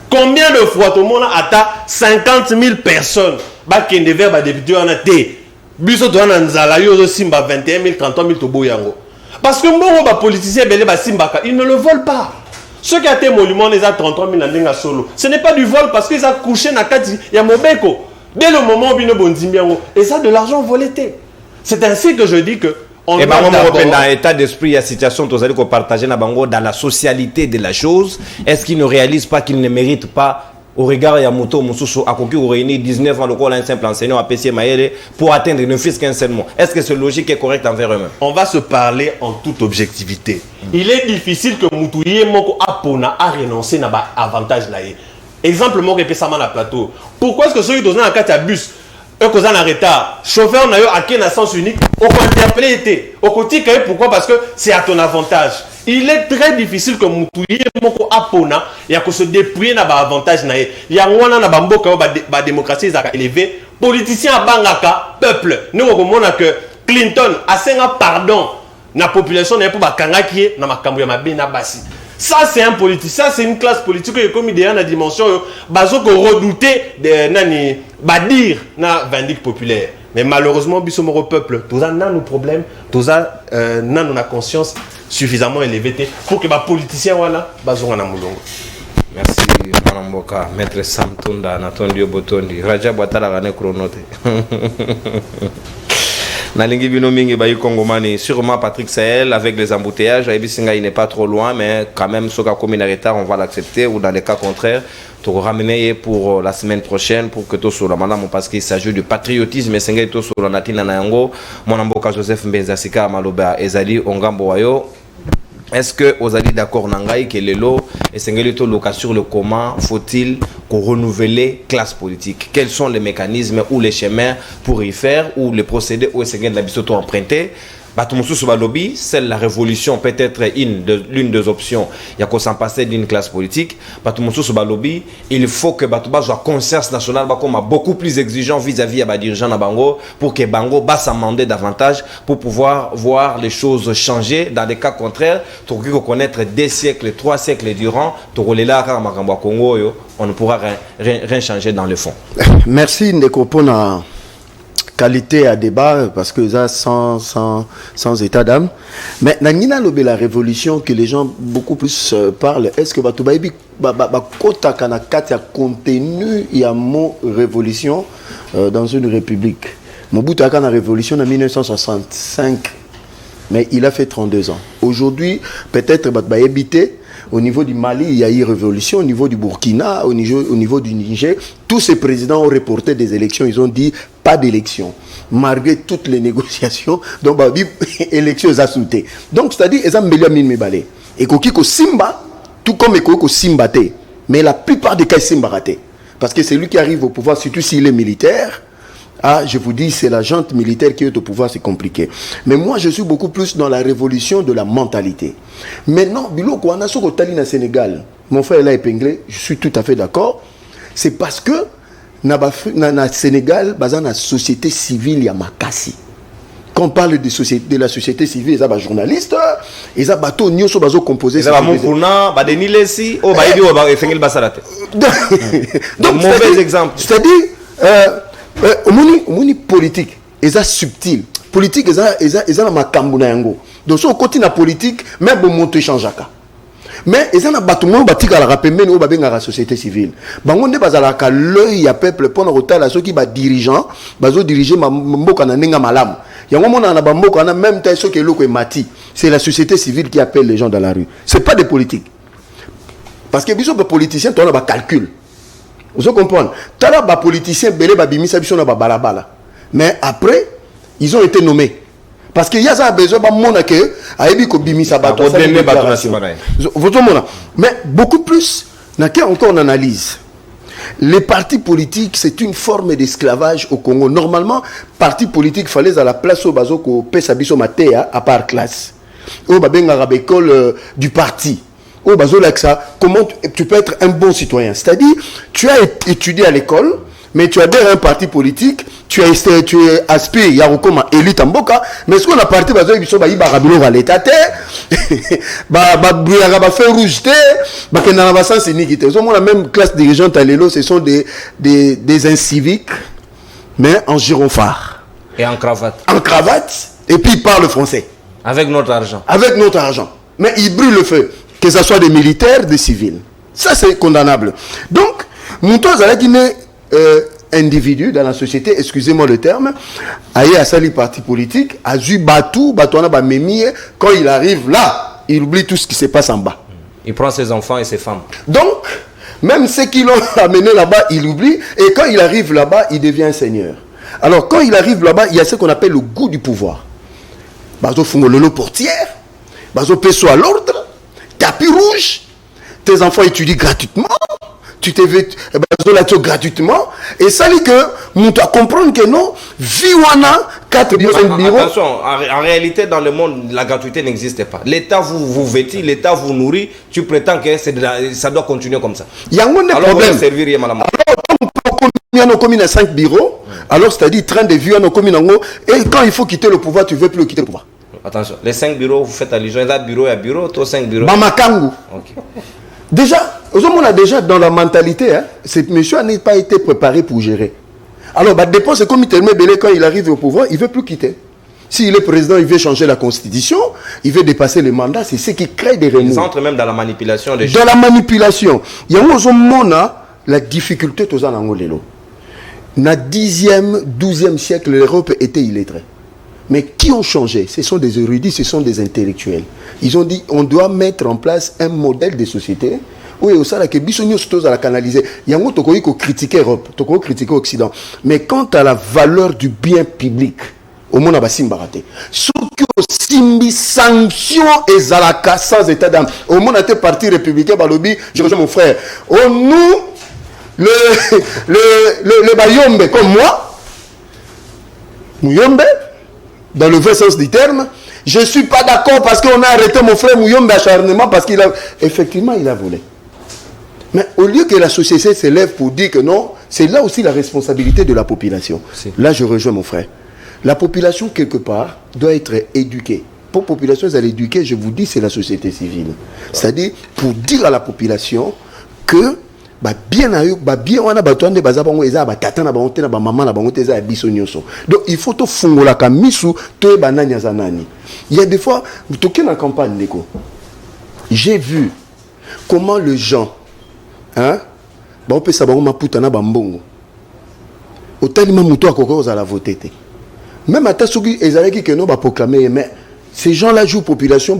Combien de fois tout le monde a atteint 50 000 personnes qui devaient députés en été? Biso to na nzala yo simba 21 000 33 000 tobo yango. Parce que mbongo ba politicien belé ba simbaka, ils ne le volent pas. Ceux qui a été monument les a 33 000 ndenga solo. Ce n'est pas du vol parce qu'ils ont couché na kati ya mobeko. Dès le moment où bino bondimbi yango, et ça de l'argent volé. C'est ainsi que je dis que et dans l'état d'esprit, il y a situation que partager dans la socialité de la chose. Est-ce qu'ils ne réalisent pas qu'ils ne méritent pas au regard de Yamoto Moussousou à Koki réuni 19 ans le rôle un simple enseignant à PC Maïre pour atteindre ne fût qu'un seul mot? Est-ce que c'est logique et correct envers eux-mêmes? On va se parler en toute objectivité. Il est difficile que Moutouye Moko Apona a renoncé à avantage là. Exemple moi répète ça dans le plateau. Pourquoi est-ce que ceux qui sont dans la carte à bus eux qui sont en retard, chauffeur n'a eu à quel sens unique, au interpellé été, au côté pourquoi? Parce que c'est à ton avantage. Il est très difficile que Moutouye Moko Apona et à se dépouiller na avantage na il y a un na bamboka ba démocratie za élevé politicien à bangaka peuple nous on que Clinton a senga pardon na population na pour ba kangaki na makambo ya mabe na basi. Ça c'est un politicien, ça c'est une classe politique qui est comme idéal na dimension bazo ko redouter de nani ba dire na vindique populaire. Mais malheureusement biso moko peuple tous a nos problèmes, tous a nan na conscience suffisamment élevé pour que les politiciens voilà bazonga na mulongo. Merci Manamboka, maître Samtunda Natondio Botondi, Raja Boatala Gane Chronote. Nalingi bino mingi bayi Kongomani, sûrement Patrick Sahel avec les embouteillages, Aïbisinga il n'est pas trop loin mais quand même soka comme il est retard, on va l'accepter ou dans les cas contraires, tu ramener pour la semaine prochaine pour que tout soit madame parce qu'il s'agit du patriotisme et singa tout sur la natina na yango, Manamboka Joseph Mbenzasika Maloba Ezali Ongambo Wayo. Est-ce que vous êtes d'accord Nangaï que les lots et Sengelito loca sur le comment faut-il qu'on renouvelle classe politique? Quels sont les mécanismes ou les chemins pour y faire ou les procédés où Sengel Nabisoto emprunté? Batumoussou sur lobby, c'est la révolution peut-être l'une des options. Il y a qu'on s'en passer d'une classe politique. Batumoussou sur lobby, il faut que Batouba soit conscience nationale beaucoup plus exigeant vis-à-vis à dirigeants na Bango pour que Bango va s'amender davantage pour pouvoir voir les choses changer. Dans des cas contraires, tu peux connaître des siècles, 3 siècles durant, tu peux là Congo, on ne pourra rien changer dans le fond. Merci Ndeko Pona. Qualité à débat parce que ça sans état d'âme. Mais Nangina Lobé la révolution que les gens beaucoup plus parlent. Est-ce que Batoubaïbi kota kanakati a contenu il y a mot révolution dans une république. Mobutu a la révolution en 1965, mais il a fait 32 ans. Aujourd'hui, peut-être Batoubaïbi au niveau du Mali, il y a eu révolution. Au niveau du Burkina, au niveau du Niger, tous ces présidents ont reporté des élections. Ils ont dit pas d'élection. Malgré toutes les négociations, donc élections à sauté. Donc c'est-à-dire ils ont mis mes balais. Et Kokiko Simba, tout comme Kokiko Simba té. Mais la plupart des cas Simba raté. Parce que c'est lui qui arrive au pouvoir, surtout s'il est militaire. Ah, je vous dis, c'est la junte militaire qui est au pouvoir, c'est compliqué. Mais moi, je suis beaucoup plus dans la révolution de la mentalité. Maintenant, Biloko, on a sur au Sénégal, mon frère l'a épinglé, je suis tout à fait d'accord. C'est parce que, dans le Sénégal, dans la société civile, il y a Makassi. Quand on parle de la société civile, il y a des journalistes, il y a des bateaux, ils sont composés. Il y a des donc, mauvais exemple. C'est-à-dire, omoni politique eza subtil politique eza na makambo na yango donc so côté na politique même bon monte changeaka Mais ils ont un bâtiment qui a la société civile. Bango ne bazalaka l'œil ya peuple pour le retard ceux qui ba dirigeant, bazo diriger mboka na nenga malam. Yango mona na bamboka na même temps ceux qui loko mati. C'est la société civile qui appelle les gens dans la rue. C'est pas des politiques. Parce que biso ba politiciens to na ba calcul. Vous comprenez? Tala ba politiciens belé ba bimisa biso na ba balabala. Mais après ils ont été nommés. Parce qu'il y a ça besoin de monde que aïbi ko bimisa bato ça mais beaucoup plus n'a encore on analyse les partis politiques c'est une forme d'esclavage au Congo. Normalement parti politique fallait à la place au bazo ko pesa biso matea à part classe au babenga école du parti au bazo là ça comment tu peux être un bon citoyen, c'est-à-dire tu as étudié à l'école mais tu adhères à un parti politique, tu aspires, il y a comme élite en boca, mais ce qu'on a parti, bah, ils sont à l'état, faire rouge, bah, que dans la sens iniquité. Ils ont la même classe dirigeante à l'élo, ce sont des inciviques, mais en gyrophare. Et en cravate. En cravate, et puis ils parlent français. Avec notre argent. Avec notre argent. Mais ils brûlent le feu, que ce soit des militaires, des civils. Ça, c'est condamnable. Donc, Mouton Zaladine, individu dans la société, excusez-moi le terme, aïe à sali parti politique, a vu Batou, Batouana Bamemi, quand il arrive là, il oublie tout ce qui se passe en bas. Il prend ses enfants et ses femmes. Donc, même ceux qui l'ont amené là-bas, il oublie, et quand il arrive là-bas, il devient un seigneur. Alors, quand il arrive là-bas, il y a ce qu'on appelle le goût du pouvoir. Bazo Fungololo portière, Bazo Pesso à l'ordre, tapis rouge, tes enfants étudient gratuitement. Tu t'es vu gratuitement et ça dit que nous doit comprendre que non viwana 4 bureaux. Attention, en réalité dans le monde la gratuité n'existe pas. L'État vous vêtit, l'État vous nourrit, tu prétends que ça doit continuer comme ça. Il y a un problème. Servir madame. Alors on a 5 bureaux, alors c'est-à-dire train de vie en commune et quand il faut quitter le pouvoir, tu veux plus quitter le pouvoir. Attention, les 5 bureaux vous faites allusion, là bureau à bureau, toi 5 bureaux. Mamakangu. OK. Déjà, on a déjà dans la mentalité, hein, ce monsieur n'a pas été préparé pour gérer. Alors, bah, dépend, c'est comme Mitterrand Belé, quand il arrive au pouvoir, il ne veut plus quitter. S'il est président, il veut changer la constitution, il veut dépasser les mandats, c'est ce qui crée des remous. Ils entrent même dans la manipulation des gens. Dans la manipulation. Il y a la difficulté, tout ça, dans le Dans le 10e, 12e siècle, l'Europe était illettrée. Mais qui ont changé? Ce sont des érudits, ce sont des intellectuels. Ils ont dit on doit mettre en place un modèle de société où il y a que bisogno à la canaliser. Il y a un autre qui critique l'Europe, qui critique l'Occident. Mais quant à la valeur du bien public, au monde a baraté. Ce qui aussi sanction et zalaka sans état d'âme. Au monde a été parti républicain par lobby, je rejoins mon frère. Oh nous, le Bayombe comme moi, Mouyombe, dans le vrai sens du terme, je ne suis pas d'accord parce qu'on a arrêté mon frère Mouyombe d'acharnement parce qu'il a... Effectivement, il a volé. Mais au lieu que la société s'élève pour dire que non, c'est là aussi la responsabilité de la population. Si. Là, je rejoins mon frère. La population, quelque part, doit être éduquée. Pour la population, elle est éduquée, je vous dis, c'est la société civile. C'est-à-dire, pour dire à la population que donc il faut tout fungola kamisu to bananya zanani. Il y a des fois toké na campagne neko. J'ai vu comment les gens hein ba on peut savoir maputa na bambongo. Otalima muto akoko za la voter. Même à Tassogi ezalaki que non ba proclamer mais ces gens-là jouent population,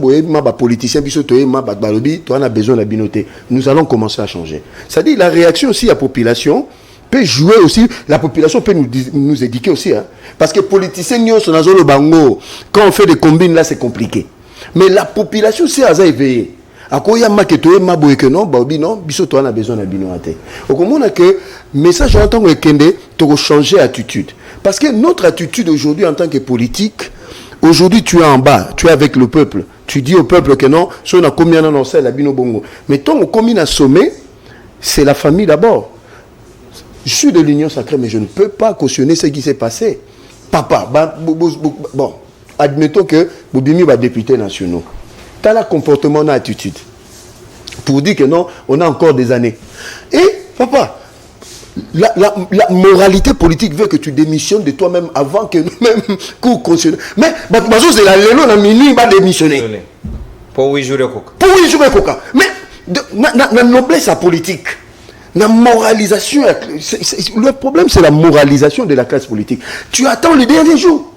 politiciens, on a besoin de la binoté. Nous allons commencer à changer. C'est-à-dire la réaction aussi à la population peut jouer aussi, la population peut nous éduquer aussi. Hein. Parce que les politiciens, quand on fait des combines, là c'est compliqué. Mais la population, c'est à ça éveillé. À quoi il y a que non, on a besoin de la binoté. Au on a que message en tant que Kende, tu changer d'attitude. Parce que notre attitude aujourd'hui en tant que politique, aujourd'hui, tu es en bas, tu es avec le peuple. Tu dis au peuple que non, si on a combien d'années, c'est la bino bongo. Mais tant qu'on commune à sommet, c'est la famille d'abord. Je suis de l'Union sacrée, mais je ne peux pas cautionner ce qui s'est passé. Papa, bon, admettons que Boubimi va député national. Tu as le comportement, l'attitude. Pour dire que non, on a encore des années. Et, papa, la moralité politique veut que tu démissionnes de toi-même avant que nous-mêmes qu'on cautionne. Mais c'est la lélo, la minuit, va démissionner. Pour 8 jours de coca. Pour 8 jours de coca. Mais la noblesse à politique, la moralisation, le problème c'est la moralisation de la classe politique. Tu attends le dernier jour.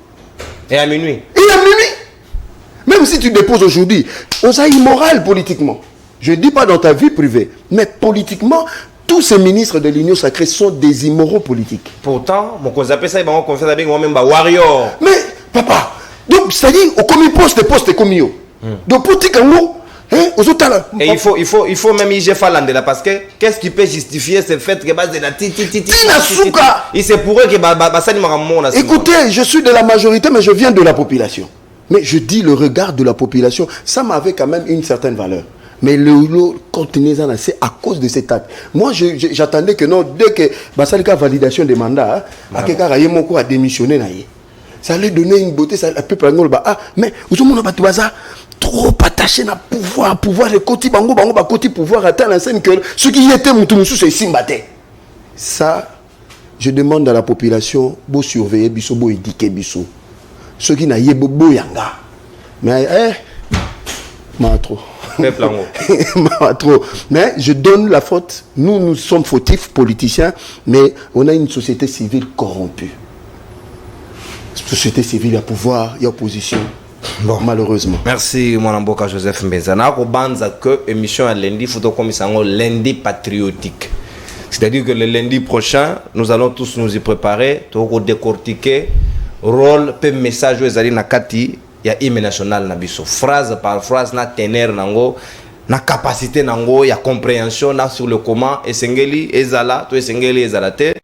Et à minuit. Et à minuit. Même si tu déposes aujourd'hui, on est immoral politiquement. Je ne dis pas dans ta vie privée, mais politiquement, tous ces ministres de l'Union sacrée sont des immoraux politiques. Pourtant, mon cousin appelle ça, il va confier avec moi-même, warrior. Mais, papa, donc, c'est-à-dire, au commis poste comme yo. Donc, pour dire aux autres talents. Et il faut même y faire là parce que qu'est-ce qui peut justifier ce fait que base de la il c'est pour eux que ça ne. Écoutez, je suis de la majorité, mais je viens de la population. Mais je dis le regard de la population, ça m'avait quand même une certaine valeur. Mais le contenu, c'est à cause de cet acte. Moi, j'attendais que non, dès que Basalika validation des mandats, à quelqu'un a démissionné, ça allait donner une beauté, ça peut prendre mais vous avez trop attaché à pouvoir le côté bango côté pouvoir atteindre la scène que ceux qui étaient mutumusou c'est simbaté. Ça, je demande à la population de surveiller biso, de éduquer biso. Ceux qui n'aient pas yanga. Mais trop. Mais je donne la faute. Nous sommes fautifs, politiciens, mais on a une société civile corrompue. Société civile, il y a pouvoir, il y a opposition. Bon, malheureusement. Merci, mon amboka Joseph Mbezana. Ko banza que émission à lundi, photo comme ça, lundi patriotique. C'est-à-dire que le lundi prochain, nous allons tous nous y préparer, pour décortiquer rôle, peu message aux alliés nakati. Il y a hymne national nabiso phrase par phrase na teneur nango na capacité nango ya compréhension na sur le comment esengeli ezala to esengeli ezalate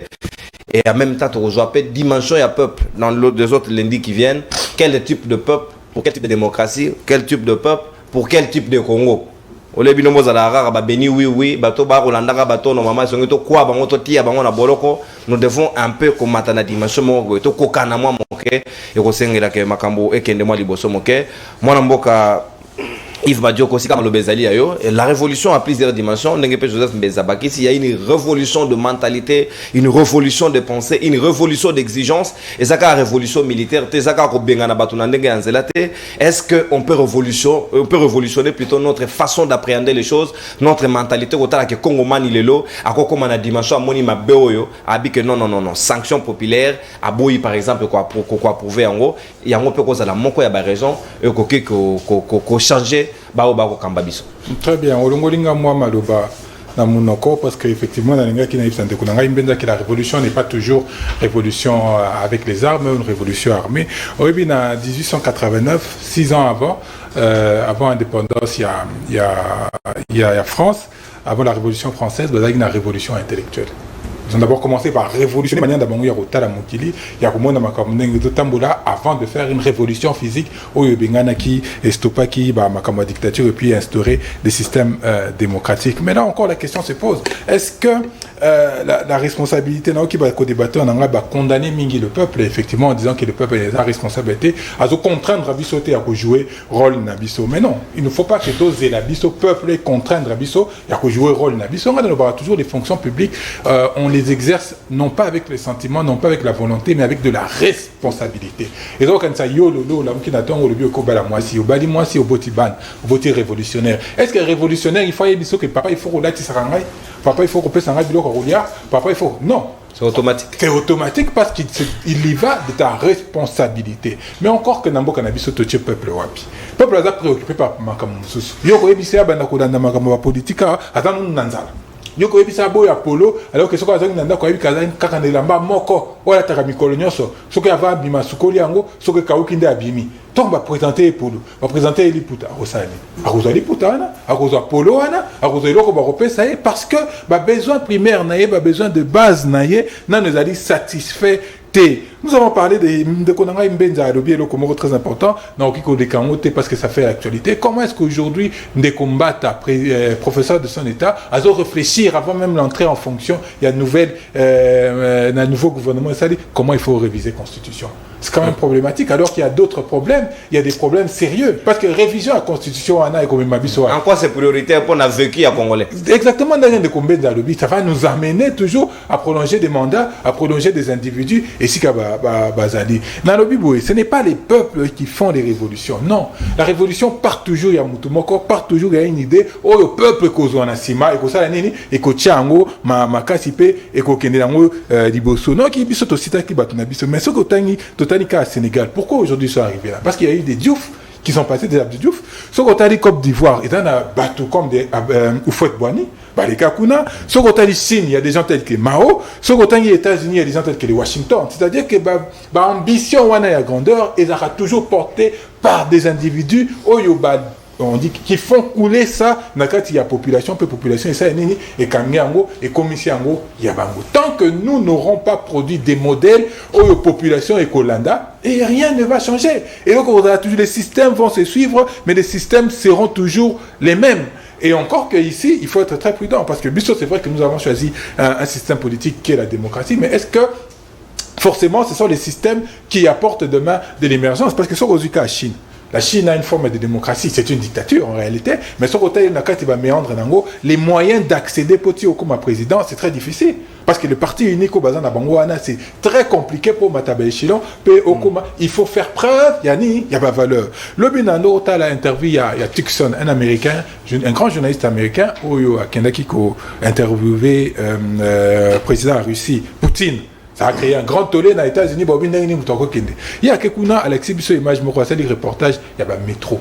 et en même temps tu reçois peu dimension ya peuple dans les autres lundis qui viennent, quel type de peuple pour quel type de démocratie, quel type de peuple pour quel type de Congo. Ole binombo za la rara ba beni oui bato ba rolanda ka bato no mama songo to kwa bango to tia bango na boloko, nous devons un peu combattre na dimension mo to kokana moi moke et ko sengela ke makambo ekende moi liboso moke mwana mboka Yves Badioko aussi comme le Bezali ayo. La révolution a plusieurs dimensions. Joseph Mbezabaki, il y a une révolution de mentalité, une révolution de pensée, une révolution d'exigence. Et ça la révolution militaire. Est-ce qu'on peut révolutionner plutôt notre façon d'appréhender les choses, notre mentalité au que Congo mani lelo, à quoi comme la dimension à moni mabeoyo, à que non, sanctions populaires, à boui par exemple quoi prouver en gros, il y a un peu cause à la moko ya ba raison et ko changer. Très bien. Olongolinga moi maloba na munoko parce qu'effectivement dans les qui naïf santé kunanga imbenza que la révolution n'est pas toujours révolution avec les armes, une révolution armée. Au début en 1889, 6 ans avant l'indépendance, il y a France, avant la révolution française, il y a une révolution intellectuelle. Ils ont d'abord commencé par révolutionner la manière d'abord avant de faire une révolution physique où qui stoppa qui ma dictature et puis instaurer des systèmes démocratiques. Mais là encore la question se pose, est-ce que la responsabilité qui va débattre on va condamner mingi le peuple effectivement en disant que le peuple a la responsabilité à se contraindre à bissoter à jouer rôle nabiso. Mais non, il ne faut pas que tous les nabiso peuple contraindre à bisso et à jouer rôle nabiso. On aura toujours les fonctions publiques, on les exerce non pas avec les sentiments, non pas avec la volonté, mais avec de la responsabilité. Et donc quand ça yo lolo la qui n'attend le bio kobala moisi au bali moisi au botiban au boti révolutionnaire. Est-ce que révolutionnaire il faut y que papa il faut rouler sarangai, papa il faut couper sangai bilo roulia, papa il faut non. C'est automatique. C'est automatique parce qu'il y va de ta responsabilité. Mais encore que Nambo Cannabis au peuple wapi. Le peuple est préoccupé par Makamousous. Yoko ebisa banakula na makambo politique attends nous nanzala. Yoko ebisa boya polo alors que soko azangi nanda ko ebikaza kaka nelamba moko wala taka mikolo nyoso soko ava bima sukoli yango soko kauki nde abimi. Donc va présenter polo, va présenter liputa osali. Akoza liputa na, akoza polo wana, akoza iloko ba repesa parce que ba besoin primaire naie, ba besoin de base naie, na nous allons satisfait. Nous avons parlé de Konanga Mbenza Adobi et le Komoro très important dans Okiko de Kamote parce que ça fait l'actualité. Comment est-ce qu'aujourd'hui des combattants professeurs de son état à réfléchir avant même l'entrée en fonction, il y a un nouveau gouvernement, ça dit comment il faut réviser la Constitution. C'est quand même problématique alors qu'il y a d'autres problèmes, il y a des problèmes sérieux parce que révision à la Constitution en quoi c'est prioritaire pour notre vécu à Congolais. Exactement dans les ça va nous amener toujours à prolonger des mandats, à prolonger des individus et si il y a bazali. Nalobi boy, ce n'est pas les peuples qui font les révolutions. Non, la révolution part toujours, il y a mutumoko, part toujours, il y a une idée. Oh, le peuple kozo anasima, et ko sala nini, et ko tiango, ma kasipe, et ko kende nango liboso. Non, qui biso to sita ki batuna biso. Mais ce que totani ka Sénégal. Pourquoi aujourd'hui ils sont arrivés là? Parce qu'il y a eu des Diouf qui sont passés des Abdou Diouf. Ce qu'on t'a dit Côte d'Ivoire, et dans un bateau comme des Oufouet Boigny, les Kakuna. Ce qu'on t'a dit Chine, il y a des gens tels que Mao. Ce qu'on t'a dit États-Unis, il y a des gens tels que les Washington. C'est-à-dire que l'ambition wana ya grandeur, elle sera toujours portée par des individus on dit qui font couler ça dans la population, et ça et Kangango et Komissiango Yabango. Tant que nous n'aurons pas produit des modèles aux populations et Kolanda, et rien ne va changer. Et donc les systèmes vont se suivre, mais les systèmes seront toujours les mêmes. Et encore qu'ici, il faut être très prudent, parce que Bissot, c'est vrai que nous avons choisi un système politique qui est la démocratie, mais est-ce que forcément ce sont les systèmes qui apportent demain de l'émergence? Parce que ce qu'on a en Chine, la Chine a une forme de démocratie, c'est une dictature en réalité, mais ce côté, il va méandre les moyens d'accéder au comme président, c'est très difficile. Parce que le parti unique au Bazan Bangouana, c'est très compliqué pour Matabe Chilon. Il faut faire preuve, il y a pas valeur. Le Binano, tu as l'interview, il y a Tucson, un Américain, un grand journaliste américain, qui a interviewé le président de la Russie, Poutine. Ça a créé un grand tollé dans les États-Unis. Il y a quelqu'un, Alexis Bissot, image, c'est le reportage, il y a un métro.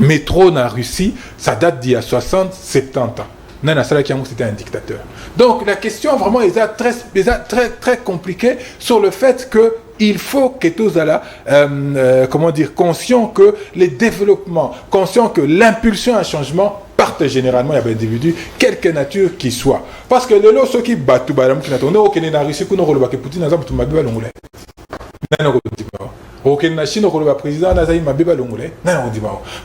Métro en Russie, ça date d'il y a 60, 70 ans. Nana Salakiango, c'était un dictateur. Donc la question vraiment est très, très compliquée sur le fait qu'il faut que tous conscients que les développements, conscients que l'impulsion à un changement partent généralement il y a des individus, quelque nature qu'ils soient. Parce que les lots, ceux qui battent tout le monde, qui n'attendent pas qu'ils n'aient réussi, qu'ils n'ont pas réussi, qu'ils n'ont pas réussi,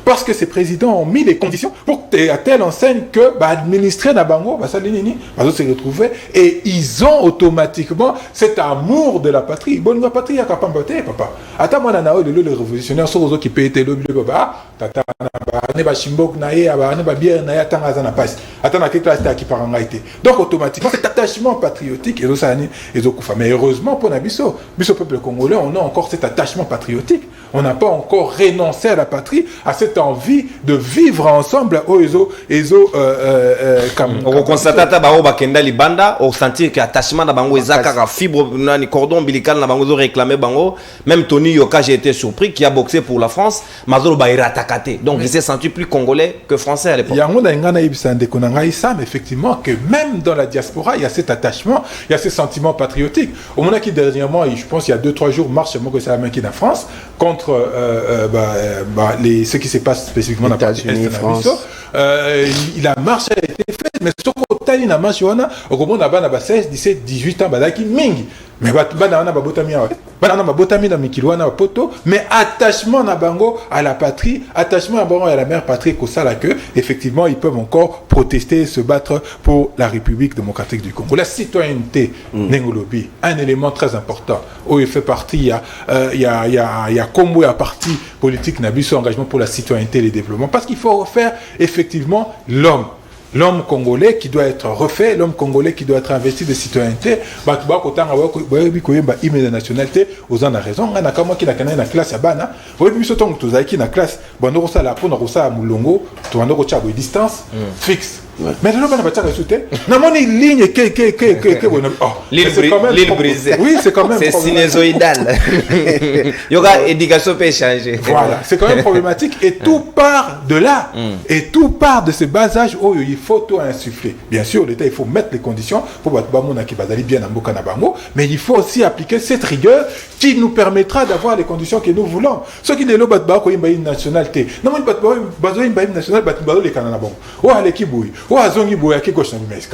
parce que ces présidents ont mis les conditions pour à telle enseigne que administrer Nabango se retrouver et ils ont automatiquement cet amour de la patrie. Bon, la patrie a papa. Attends, moi, les révolutionnaires sont aux qui payent le papa. Tata, donc automatiquement cet attachement patriotique mais heureusement pour Nabiso, peuple congolais, on a encore cet attachement patriotique. On n'a pas encore renoncé à la patrie, à cette envie de vivre ensemble. On constate que libanda, on sentit que attachement na bango ezaka fibre na cordon ombilical na bango réclamer bango. Même Tony Yoka, j'ai été surpris, qui a boxé pour la France, Mazolo Baïra Takate. Donc il s'est senti plus congolais que français à l'époque. Mais effectivement que même dans la diaspora, il y a cet attachement, il y a ces sentiments patriotiques. Au moment qui dernièrement, je pense il y a 2-3 jours, marche que c'est la main qui est en France contre ce qui se passe spécifiquement dans la partie est de la marche a été faite, mais ce qu'on a dit dans la marche, on a 16, 17, 18 ans, mais mais attachement na bango à la patrie, attachement à bango à la mère patrie, que effectivement ils peuvent encore protester et se battre pour la République démocratique du Congo. La citoyenneté, Nengolobi, un élément très important où il fait partie, il y a Combo à parti politique Nabiso engagement pour la citoyenneté et le développement, parce qu'il faut refaire effectivement l'homme congolais qui doit être refait, l'homme congolais qui doit être investi de citoyenneté, nationalité, aux en a raison, on a comme qui n'a qu'un classe à Bana, na classe, distance fixe. Mais là, on va pas sauter. Non, on est ligne l'île brisée. Oui, c'est quand même. C'est sinusoïdal. Yoga éducation peut changer. Voilà, c'est quand même problématique et tout part de là. Et tout part de ce bas âge où il faut tout insuffler. Bien sûr, l'État, il faut mettre les conditions pour bien mais il faut aussi appliquer cette rigueur qui nous permettra d'avoir les conditions que nous voulons. Ce qui est là, une nationalité. Non, une nationalité,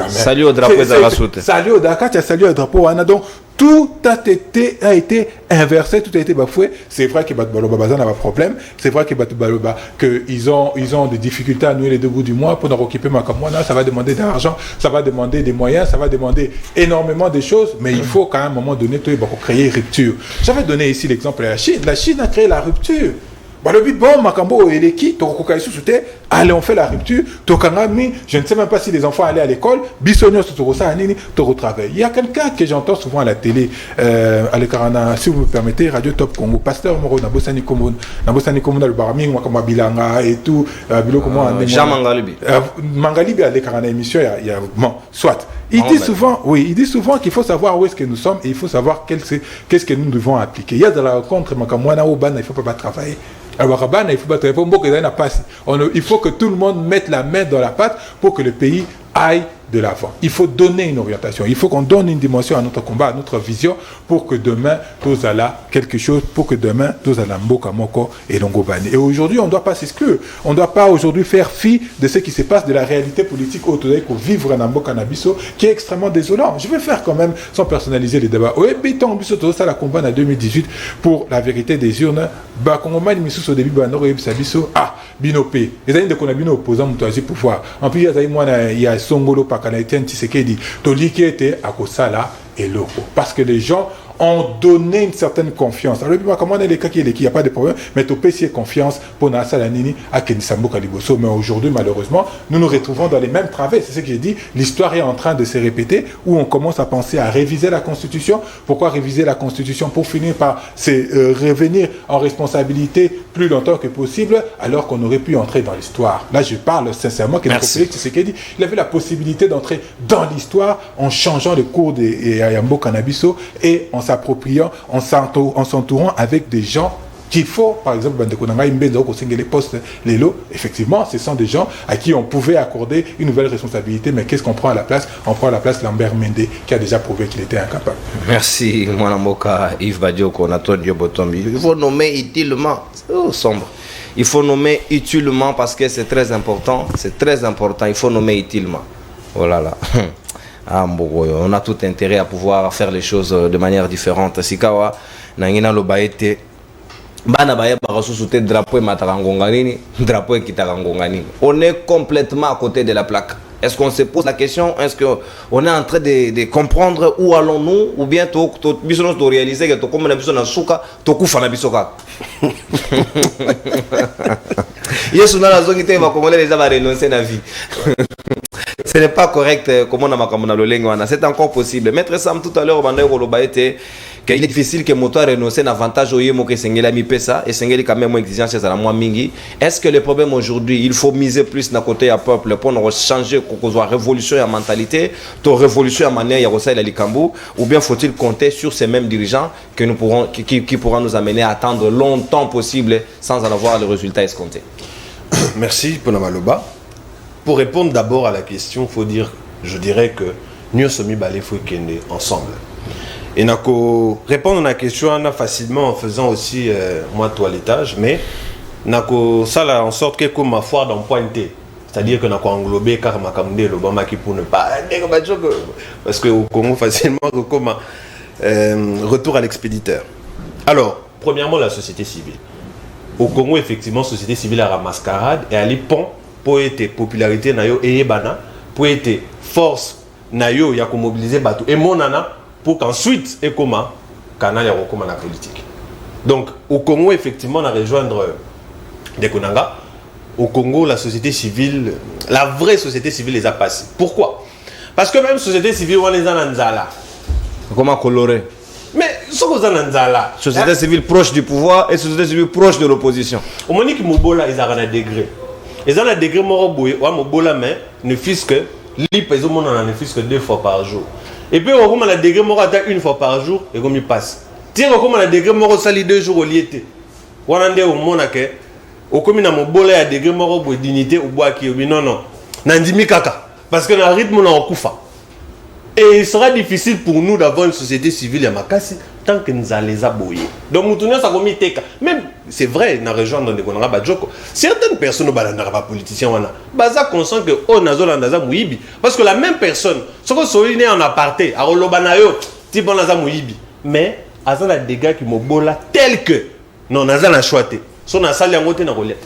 salut au drapeau de salut au Dakar, salut au drapeau. Donc tout a été inversé, tout a été bafoué. C'est vrai que Batbaloba a un problème. C'est vrai que Batbaloba qu'ils ont des difficultés à nouer les deux bouts du mois pour nous occuper ma commune. Ça va demander de l'argent, ça va demander des moyens, ça va demander énormément de choses. Mais il faut qu'à un moment donné, créer une rupture. J'avais donné ici l'exemple de la Chine. La Chine a créé la rupture. Balobi bon makambo eleki tokoka sous te allez on fait la rupture tokangami je ne sais même pas si les enfants allaient à l'école bisonio ça nini to retravailler. Il y a quelqu'un que j'entends souvent à la télé à l'écran si vous me permettez Radio Top Congo pasteur Moro na Bosani Komona le barami makamba bilanga et tout biloko mo Jean Mangalibi Mangalibi à l'écran émission il y a bon soit il dit souvent qu'il faut savoir où est-ce que nous sommes et il faut savoir qu'est-ce que nous devons appliquer. Il y a de la rencontre makamwana au ban il faut pas travailler. Alors, il faut que tout le monde mette la main dans la pâte pour que le pays aille de l'avant. Il faut donner une orientation. Il faut qu'on donne une dimension à notre combat, à notre vision, pour que demain, tous alla quelque chose, pour que demain, tous alla mboka moko et longobani. Et aujourd'hui, on ne doit pas s'exclure. On ne doit pas aujourd'hui faire fi de ce qui se passe, de la réalité politique autour de vivre en mboka nabiso, qui est extrêmement désolant. Je vais faire quand même, sans personnaliser les débats. Oui, béton, biso, tout ça, la combat en 2018 pour la vérité des urnes. Bah, Kongomani, misus au début, bah, non, biso, binopé. Les amis de Konabino opposant, moutoisi pouvoir. En plus, il y a Songolo, Pakanaïtien, Tshisekedi, Toliki était à Kosala et Loko. Parce que les gens ont donné une certaine confiance. Alors, comment on est les cas qui il n'y a pas de problème, mais tu peux confiance pour Nasa Lanini à Kenisambo Kaliboso. Mais aujourd'hui, malheureusement, nous nous retrouvons dans les mêmes travers. C'est ce que j'ai dit. L'histoire est en train de se répéter où on commence à penser à réviser la Constitution. Pourquoi réviser la Constitution? Pour finir par revenir en responsabilité plus longtemps que possible, alors qu'on aurait pu entrer dans l'histoire. Là, je parle sincèrement que Tshisekedi, il avait la possibilité d'entrer dans l'histoire en changeant le cours des Ayambo Cannabiso et en s'appropriant, en s'entourant avec des gens qu'il faut, par exemple, les postes, les lots, effectivement, ce sont des gens à qui on pouvait accorder une nouvelle responsabilité, mais qu'est-ce qu'on prend à la place? On prend à la place Lambert Mende, qui a déjà prouvé qu'il était incapable. Merci, Mwanamoka, Yves Badioko, Nato Diobotombi. Il faut nommer utilement, c'est sombre. Il faut nommer utilement parce que c'est très important, il faut nommer utilement. Oh là là. On a tout intérêt à pouvoir faire les choses de manière différente. Sikawa, nangina lobaete, bana baye barasusute drapeau matarangongani, drapeau kitarangongani. On est complètement à côté de la plaque. Est-ce qu'on se pose la question? Est-ce qu'on est en train de comprendre où allons-nous? Ou bien tu réaliser que tu comme na biso na suka, tu kufa na biso ka. Yesu na la zone qui va congolais déjà va renoncer na vie. Ce n'est pas correct comme on a makamona lolengwana. C'est encore possible. Maître Sam tout à l'heure au Koloba était qu'il est difficile que moto renoncer un avantage au yemo que sengela mi pesa et sengeli quand même moins exigence chez la moins mingi. Est-ce que le problème aujourd'hui, il faut miser plus d'un côté à peuple pour nous changer qu'on soit révolution en mentalité, to révolution en manière ya Rosa et la Likambu, ou bien faut-il compter sur ces mêmes dirigeants que nous pourrons qui pourront nous amener à attendre longtemps possible sans en avoir le résultat escompté? Merci pour Namaloba. Pour répondre d'abord à la question, je dirais que nous sommes ensemble. Et répondre à la question facilement en faisant aussi moi toilettage, mais ça là en sorte que comme ma foire dans pointé, c'est-à-dire que nous avons englobé Karma Kamde, l'Obama qui pour ne pas parce que au Congo facilement comme retour à l'expéditeur. Alors, premièrement la société civile. Au Congo effectivement société civile à la mascarade et à l'ipon pour être popularité nayo et bana pour être force nayo ya ko mobiliser bateau et monana pour qu'ensuite et comment canal ya ko la politique. Donc au Congo effectivement on a rejoindre des Konanga. Au Congo la société civile, la vraie société civile les a passés. Pourquoi? Parce que même société civile on les a nanzala. Comment colorer? Mais ce qu'on a nanzala. Société civile proche du pouvoir et société civile proche de l'opposition. Au Monique Mobola ils ont un degré. Ils ont un degré moroboye, ou Mobola mais ne fût-ce que l'IP ils ont ne fût-ce que 2 fois par jour. Et puis on a un degré moro attaque 1 fois par jour et comme il passe. Tiens on a un degré moro sali 2 jours au liété. On a un au monake. Au comme na Mobola a degré moroboye dignité ou bois qui non nandimi kaka parce que le rythme on kufa. Et il sera difficile pour nous d'avoir une société civile à Makassi tant que nous allons les aboyer. Donc, nous ça comme même c'est vrai, dans la région de Badjoko, certaines personnes ne sont pas politiciens. Baza consent que on a zone mouibi parce que la même personne, ce que soit né en aparté, à Rolobanayo, type on a mouibi, mais azan a des gars qui m'obola tel que non azan a choisi. Son a sali en na relais.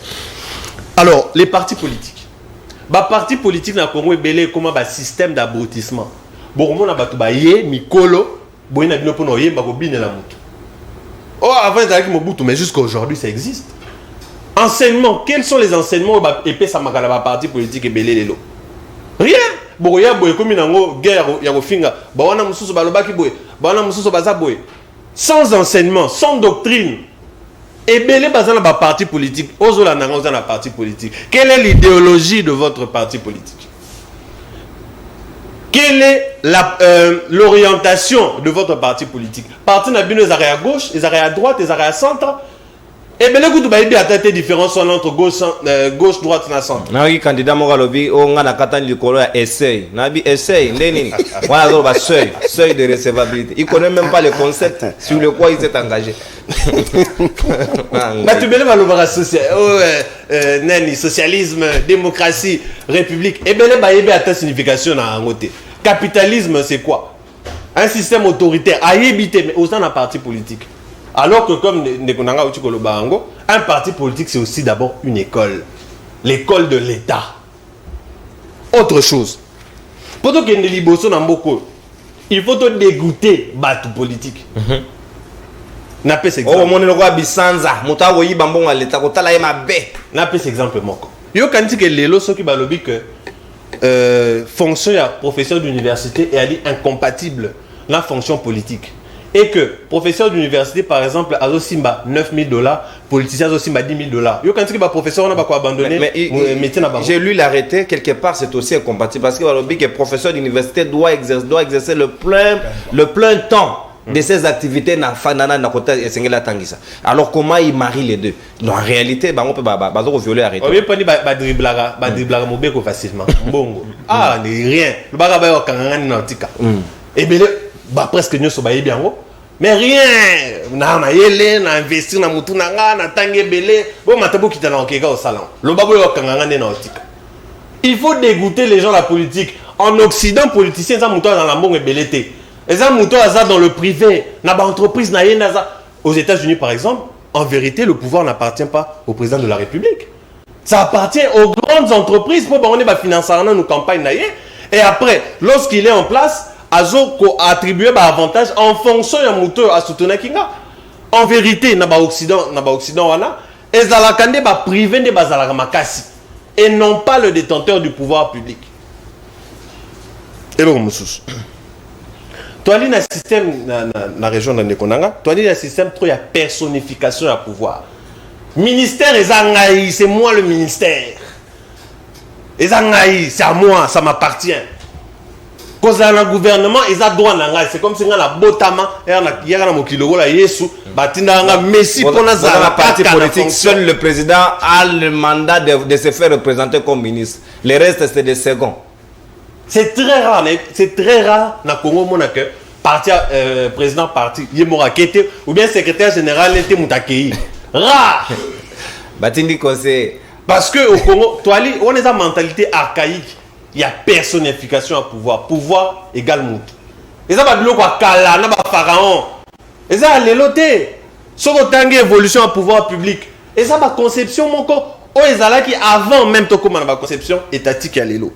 Alors, les partis politiques. Ba parti politique na Congo est belé comme un système d'abrutissement. Bon, on a battu baye, Mikolo, boyna bino pour noyer, bako bine la mutu. Oh, avant d'arriver Mobutu, mais jusqu'à aujourd'hui ça existe. Enseignement, quels sont les enseignements épais ça m'a parti politique et belé les lots? Rien. Bon, il y a comme une guerre, il y a finga. Bon, on a mususu balobaki boy. Bon, on a mususu bazaboy. Sans enseignement, sans doctrine. Et belé bazana ba parti politique. Ozola nanga ozana parti politique. Quelle est l'idéologie de votre parti politique? Quelle est l'orientation de votre parti politique? Parti nabino ils arrivent à gauche, ils arrivent à droite, ils arrivent à centre. Et bien, les gars, il y a des différences entre gauche, droite et centre. Na candidat Mogalobi, on a katani likolo ya essai. Nabi essai, ndeni. Voilà donc seuil de recevabilité. Il connaît même pas le concept sur le quoi il s'est engagé. Bah tu veux le socialisme, démocratie, république. Et bien, il y a ta signification à côté. Capitalisme, c'est quoi? Un système autoritaire à éviter, mais au sein d'un parti politique. Alors que comme un parti politique, c'est aussi d'abord une école. L'école de l'État. Autre chose. Pour que il faut te dégoûter battu politique. N'a pas cet exemple. Oh, mon roi Bisanza, mutawo yi bambon à l'État, kotala yema be. N'a pas cet exemple moko. Yo quand dit que les lots qui balobi que fonction à professeur d'université est ali incompatible la fonction politique. Et que professeur d'université, par exemple, a aussi $9 000, politicien a aussi $10 000. Yo quand tu es professeur, on n'a pas abandonné. J'ai lu l'arrêté, quelque part c'est aussi incompatible parce que le professeur d'université doit exercer le plein temps de ses activités na fanana na kota esengela tangisa. Alors comment il marie les deux? Non, en réalité, on peut violer l'arrêté. On peut pas dribbler mobeko facilement. Bongo. Ah, rien. Le bagabayo kangani na tika. Et bien presque nous sommes bien haut. Mais rien, na yele, na investir na mutu nanga, na tangue belé, bon matabo qui t'a n'enquête au salon. Le babo yo kanganga ne nautica. Il faut dégoûter les gens de la politique. En Occident, politiciens ça mutu dans la mongue bellété. Et ça mutu ça dans le privé, na ba entreprise na yena ça. Aux États-Unis par exemple, en vérité le pouvoir n'appartient pas au président de la République. Ça appartient aux grandes entreprises pour on est ba financer nos campagnes na yé. Et après, lorsqu'il est en place, Azo attribué avantage en fonction de moteur à soutenir Kinga. En vérité, na ba Occident wana, ezalakande ba privé de bazalaka makasi et non pas le détenteur du pouvoir public. Et bon mususu. Toi li na système na région de Nekonanga, toi li na système trop ya personnification à pouvoir. Ministère ezangai, c'est moi le ministère. Ezangai, c'est à moi, ça m'appartient. Quand on a un gouvernement, ils ont droit à c'est comme si on a un botama, il y a un mokilo, il y a un messie pour la partie politique. Seul le président a le mandat de se faire représenter comme ministre. Le reste, c'est des seconds. C'est très rare dans le Congo, que parti président parti, ou bien secrétaire général, était Moutakei. Rare. Batindi conseil. Parce que au Congo, on a une mentalité archaïque. Il y a personnification à pouvoir. Pouvoir égale moutou. Et ça va dire quoi kala, na ba pharaon. Et ça les loter. Sur autant évolution à pouvoir public. Et ça ma conception mon corps. Oh ezala qui avant même to comme ma conception étatique à l'élo.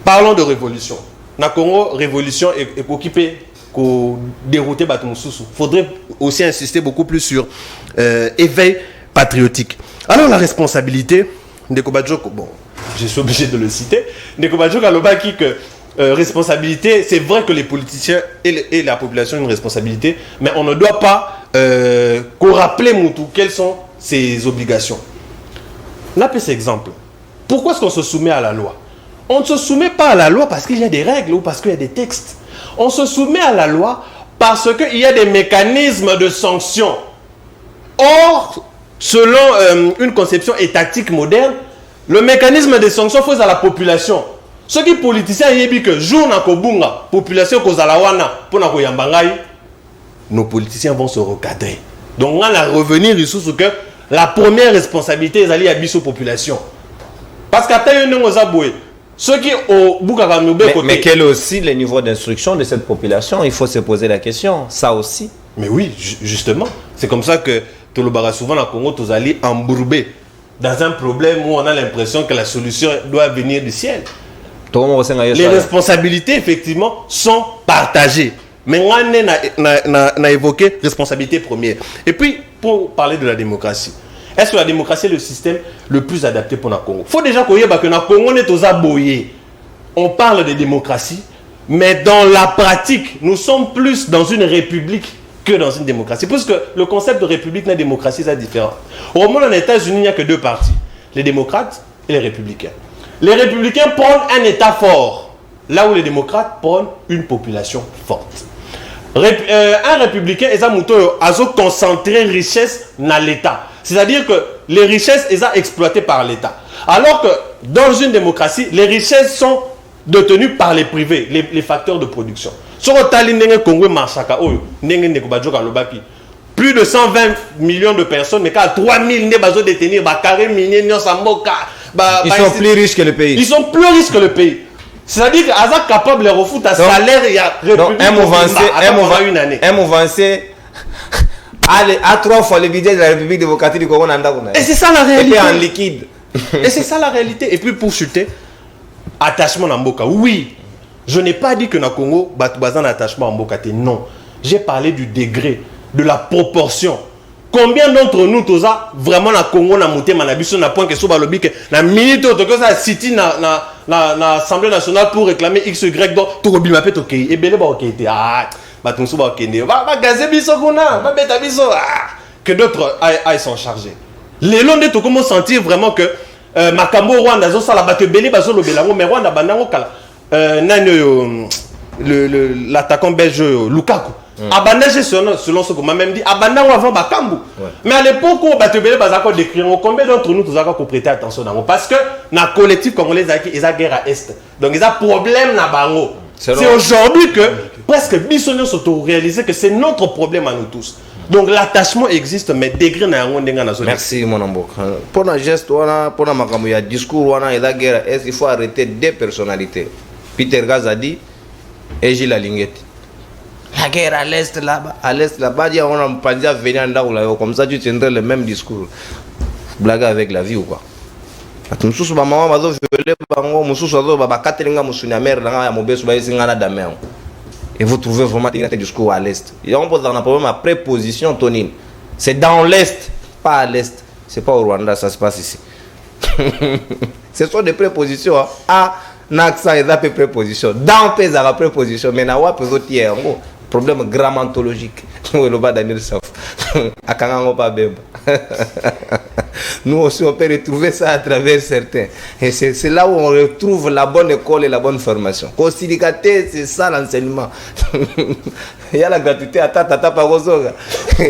Parlons de révolution. Na Congo révolution est occupée ko dérouter Batumususu. Faudrait aussi insister beaucoup plus sur éveil patriotique. Alors la responsabilité Ndeko Badioko, bon, je suis obligé de le citer. Ndeko Badioko a l'obaki que responsabilité, c'est vrai que les politiciens et la population ont une responsabilité, mais on ne doit pas qu'on rappelle Moutou quelles sont ses obligations. Là, c'est exemple. Pourquoi est-ce qu'on se soumet à la loi? On ne se soumet pas à la loi parce qu'il y a des règles ou parce qu'il y a des textes. On se soumet à la loi parce qu'il y a des mécanismes de sanction. Or, selon une conception étatique moderne, le mécanisme de sanction faut à la population. Ceux qui politiciens disent que jour na kobunga population kozalawana pour na koyambangai, nos politiciens vont se recadrer. Donc on va revenir ici sur que la première responsabilité est à biso population. Parce qu'à ceux qui au mais quel est aussi le niveau d'instruction de cette population? Il faut se poser la question, ça aussi. Mais oui, justement, c'est comme ça que tout le barra souvent dans le Congo, tous allés embourbés dans un problème où on a l'impression que la solution doit venir du ciel. Les responsabilités, effectivement, sont partagées. Mais on a évoqué responsabilité première. Et puis, pour parler de la démocratie, Est-ce que la démocratie est le système le plus adapté pour le Congo? Il faut déjà que le Congo est aux aboyés. On parle de démocratie, mais dans la pratique, nous sommes plus dans une république que dans une démocratie. Parce que le concept de république et de démocratie, c'est différent. Au moins, aux États-Unis, il n'y a que deux partis, les démocrates et les républicains. Les républicains prônent un État fort, là où les démocrates prônent une population forte. Un républicain, a concentré richesse dans l'État. C'est-à-dire que les richesses sont exploitées par l'État. Alors que dans une démocratie, les richesses sont détenues par les privés, les facteurs de production. Plus de 120 millions de personnes, mais 3000 ne détenir, ils sont plus riches que le pays. Ils sont plus riches que le pays. C'est-à-dire qu'ils sont capables de refouler un salaire et un mouvement à 3 fois le budget de la République démocratique du Congo. Et c'est ça la réalité. Et en liquide. Et c'est ça la réalité. Et puis pour chuter, attachement à Mboka. Oui, je n'ai pas dit que dans le Congo, un attachement à Mboka. Non. J'ai parlé du degré, de la proportion. Combien d'entre nous, vraiment, dans le Congo, dans le point que sur le que la minute que ça city dans l'Assemblée nationale pour réclamer X, Y, donc tout le monde a fait OK. Et bien, que d'autres aillent s'en charger. Les longs de comment sentir vraiment que Makambo Rwanda mais Rwanda l'attaquant belge Lukaku abandonné selon ce qu'on m'a même dit abandonné avant Bakambu. Mais à l'époque où Batebele bazako décrire combien d'entre nous tous avons prêter attention dans parce que dans le collectif congolais ils ont guerre à est. Donc ils ont problème na bango. C'est aujourd'hui que presque Bissonio s'auto-réaliser que c'est notre problème à nous tous. Donc l'attachement existe, mais degré na yango ndenga na zone. Merci mon ambo. Pour un geste, pour un makambo ya discours, il guerre est il faut arrêter deux personnalités. Peter Gaz a dit et Gilles Alingeti. La guerre à l'est là-bas, on a pensé à venir là comme ça tu tiendrais le même discours. Blague avec la vie ou quoi? Mususu ba mama bazo violer bango mususu bazo ba katelinga musuni amer nga ya mobesu ba isinga na damer. Et vous trouvez vraiment un discours à l'est. Et on pose un problème à préposition tonine. C'est dans l'est, pas à l'est. C'est pas au Rwanda, ça se passe ici. Ce sont des prépositions. Hein. À Naksa et des prépositions. Dans pèse la préposition. Mais na wa peso tiers. Problème grammatologique. Le bas Daniel Saf. À Kangango pas bemba. Nous aussi, on peut retrouver ça à travers certains. Et c'est là où on retrouve la bonne école et la bonne formation. Concilicaté, c'est ça l'enseignement. Il y a la gratuité à tata parozoga.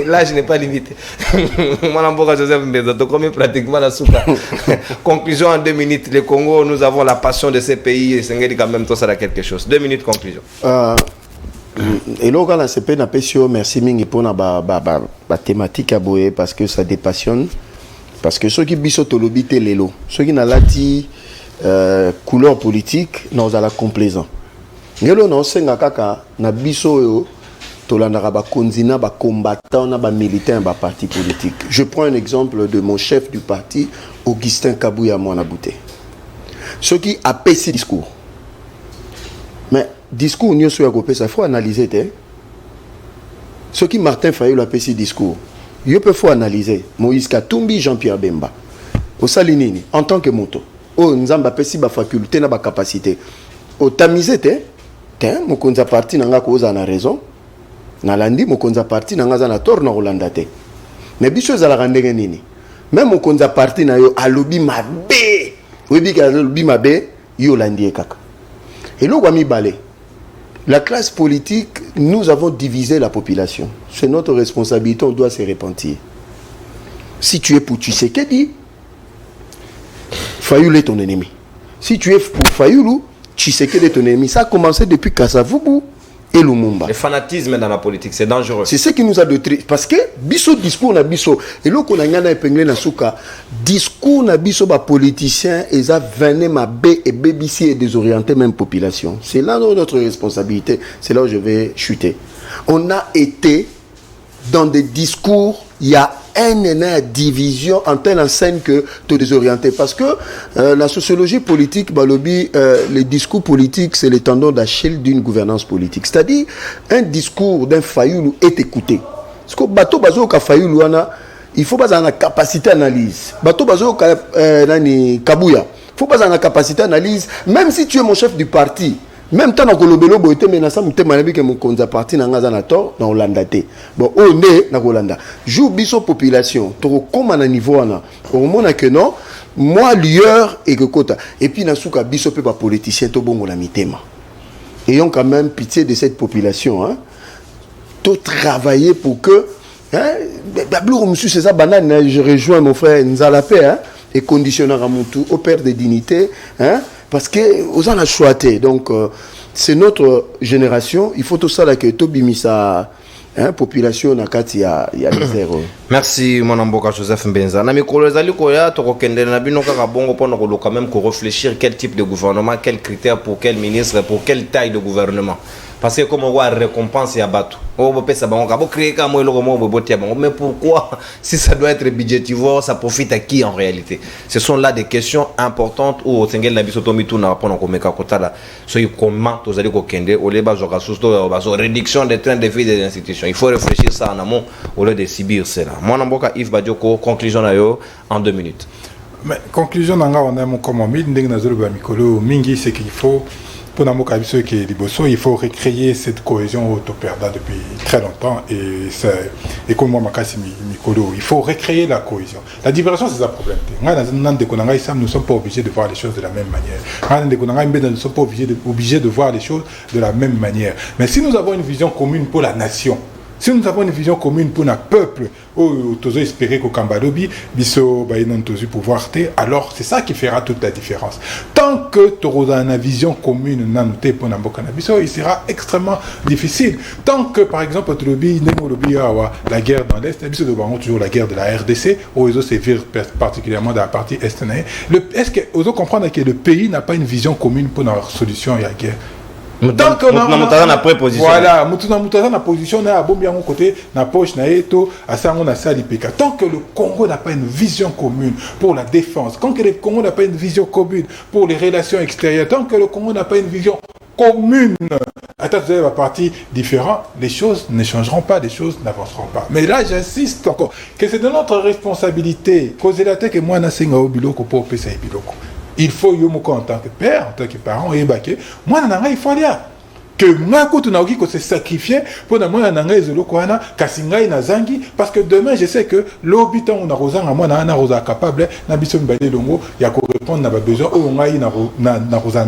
Là, je n'ai pas limité. Moi, je Joseph Mbezoto, comme pratiquement la souka. Conclusion en 2 minutes. Le Congo, nous avons la passion de ces pays. Et c'est quand même tout ça à quelque chose. 2 minutes, conclusion. Et là, on a CP, merci Mingi pour la thématique à Boé parce que ça dépassionne. Parce que ceux qui biso tolobité lelo, ceux qui n'ont pas couleur politique, nous avons la complaisant. Ngelo non senga kaka na biso yo tolandara ba konzina ba combattant na ba militant ba parti politique. Je prends un exemple de mon chef du parti Augustin Kabouya Mwanabouté. Ceux qui a payé discours. Mais discours nous sur gopé ça faut analyser té. Ceux qui Martin Fayulu a payé discours. Il peut faut analyser Moïse Katumbi, Jean-Pierre Bemba. Au Salinini, en tant que moto. Oh, nous avons ba faculté na ba capacité. Au tamisé té, mon konza parti nanga koza na raison. Na landi mon konza parti nanga za na tor na Rolanda té. Mais biso za la randenge nini. Même mon konza parti na yo alobi mabe. Oui bi ka alobi mabe yo landi kaka. Et lo wa mi balé. La classe politique, nous avons divisé la population. C'est notre responsabilité, on doit se repentir. Si tu es pour Tshisekedi, Fayulu est ton ennemi. Si tu es pour Fayulu, Tshisekedi est ton ennemi. Ça a commencé depuis Kasavubu et Lumumba. Le fanatisme dans la politique, c'est dangereux. C'est ce qui nous a doté. Parce que, biso discours na biso, et là qu'on a gagné épinglé na souka, discours na biso ba politicien, ils a venu ma B et BBC et désorienter même population. C'est là notre responsabilité. C'est là où je vais chuter. On a été dans des discours, il y a une division en telle enseigne que te désorienter. Parce que la sociologie politique, les discours politiques, c'est le tendon d'Achille d'une gouvernance politique. C'est-à-dire, un discours d'un Fayulu est écouté. Parce que bateau bazo ka Fayulu il faut pas avoir capacité d'analyse. Bato bazo nani Kabuya. Il faut pas avoir capacité d'analyse. Même si tu es mon chef du parti, même temps que le bélo boité mais na ça m'était malabi que mon konza parti na ngaza na tort na Hollanda té. Bon on est na Hollanda. Jou biso population, to comme na niveau na. Au moment que non, moi lieur et que kota. Et puis na souka biso pe ba politicien to bongo na mitema. Ayons quand même pitié de cette population hein. To travailler pour que hein, c'est ça banane, je rejoins mon frère Nzalapé hein, et conditionnaire à mon tour au père de dignité hein. Parce que vous en avez choisi. Donc, c'est notre génération. Il faut tout ça là que tout bimisa hein, population na kati ya zéro. Merci mon amboka Joseph Mbenza. Na mikolo ezali koya to kokende na bino kaka bongo pona ko quand même ko réfléchir quel type de gouvernement, quels critères pour quel ministre, pour quelle taille de gouvernement. Parce que comme on voit récompense ya bato. On peut ça on va créer comme le roman mais pourquoi si ça doit être budgétivore, ça profite à qui en réalité? Ce sont là des questions importantes où au Sengel na biso to mitu na pona ko meka kotala. So comment to zali ko kende au leba zoka susto baso réduction des trains de vie des institutions. Il faut réfléchir ça en amont au lieu de subir cela. Moi namboka Yves Badioko conclusion na yo en 2 minutes. Mais conclusion nanga on a mon comment ndenge na zolo ba mikolo mingi c'est qu'il faut pour Namoka Biso qui est Liboso, il faut recréer cette cohésion auto-perda depuis très longtemps et comme moi Makasi Mikolo, il faut recréer la cohésion. La diversion c'est un problème. Nous ne sommes pas obligés de voir les choses de la même manière. Nous ne sommes pas obligés de voir les choses de la même manière. Mais si nous avons une vision commune pour la nation, si nous avons une vision commune pour notre peuple, espérer qu'au Kambalobi, biso baïnon tozu pouvoir alors c'est ça qui fera toute la différence. Tant que tu auras une vision commune nanté pour Namboka Nabiso, il sera extrêmement difficile. Tant que par exemple la guerre dans l'Est, biso de toujours la guerre de la RDC, où ils sévir particulièrement dans la partie Est. Est-ce que vous comprenez que le pays n'a pas une vision commune pour leur solution à la guerre? Tant que na préposition. Voilà, na position na bombi à mon côté, na poche na eto, à ça on a ça l'IPK. Tant que le Congo n'a pas une vision commune pour la défense, tant que le Congo n'a pas une vision commune pour les relations extérieures, tant que le Congo n'a pas une vision commune, à la partie différente, les choses ne changeront pas, les choses n'avanceront pas. Mais là, j'insiste encore que c'est de notre responsabilité, causer la tête que moi na senga au biloko pour pesa biloko. Il faut en tant que père, en tant que parent, et moi, il faut aller. Que moi, quand on a dit que c'est sacrifié, pour moi, parce que demain, je sais que l'habitant, on a rosa, moi, on a rosa capable, on a besoin de longo, il y a qu'on répondre à besoin, on a rosa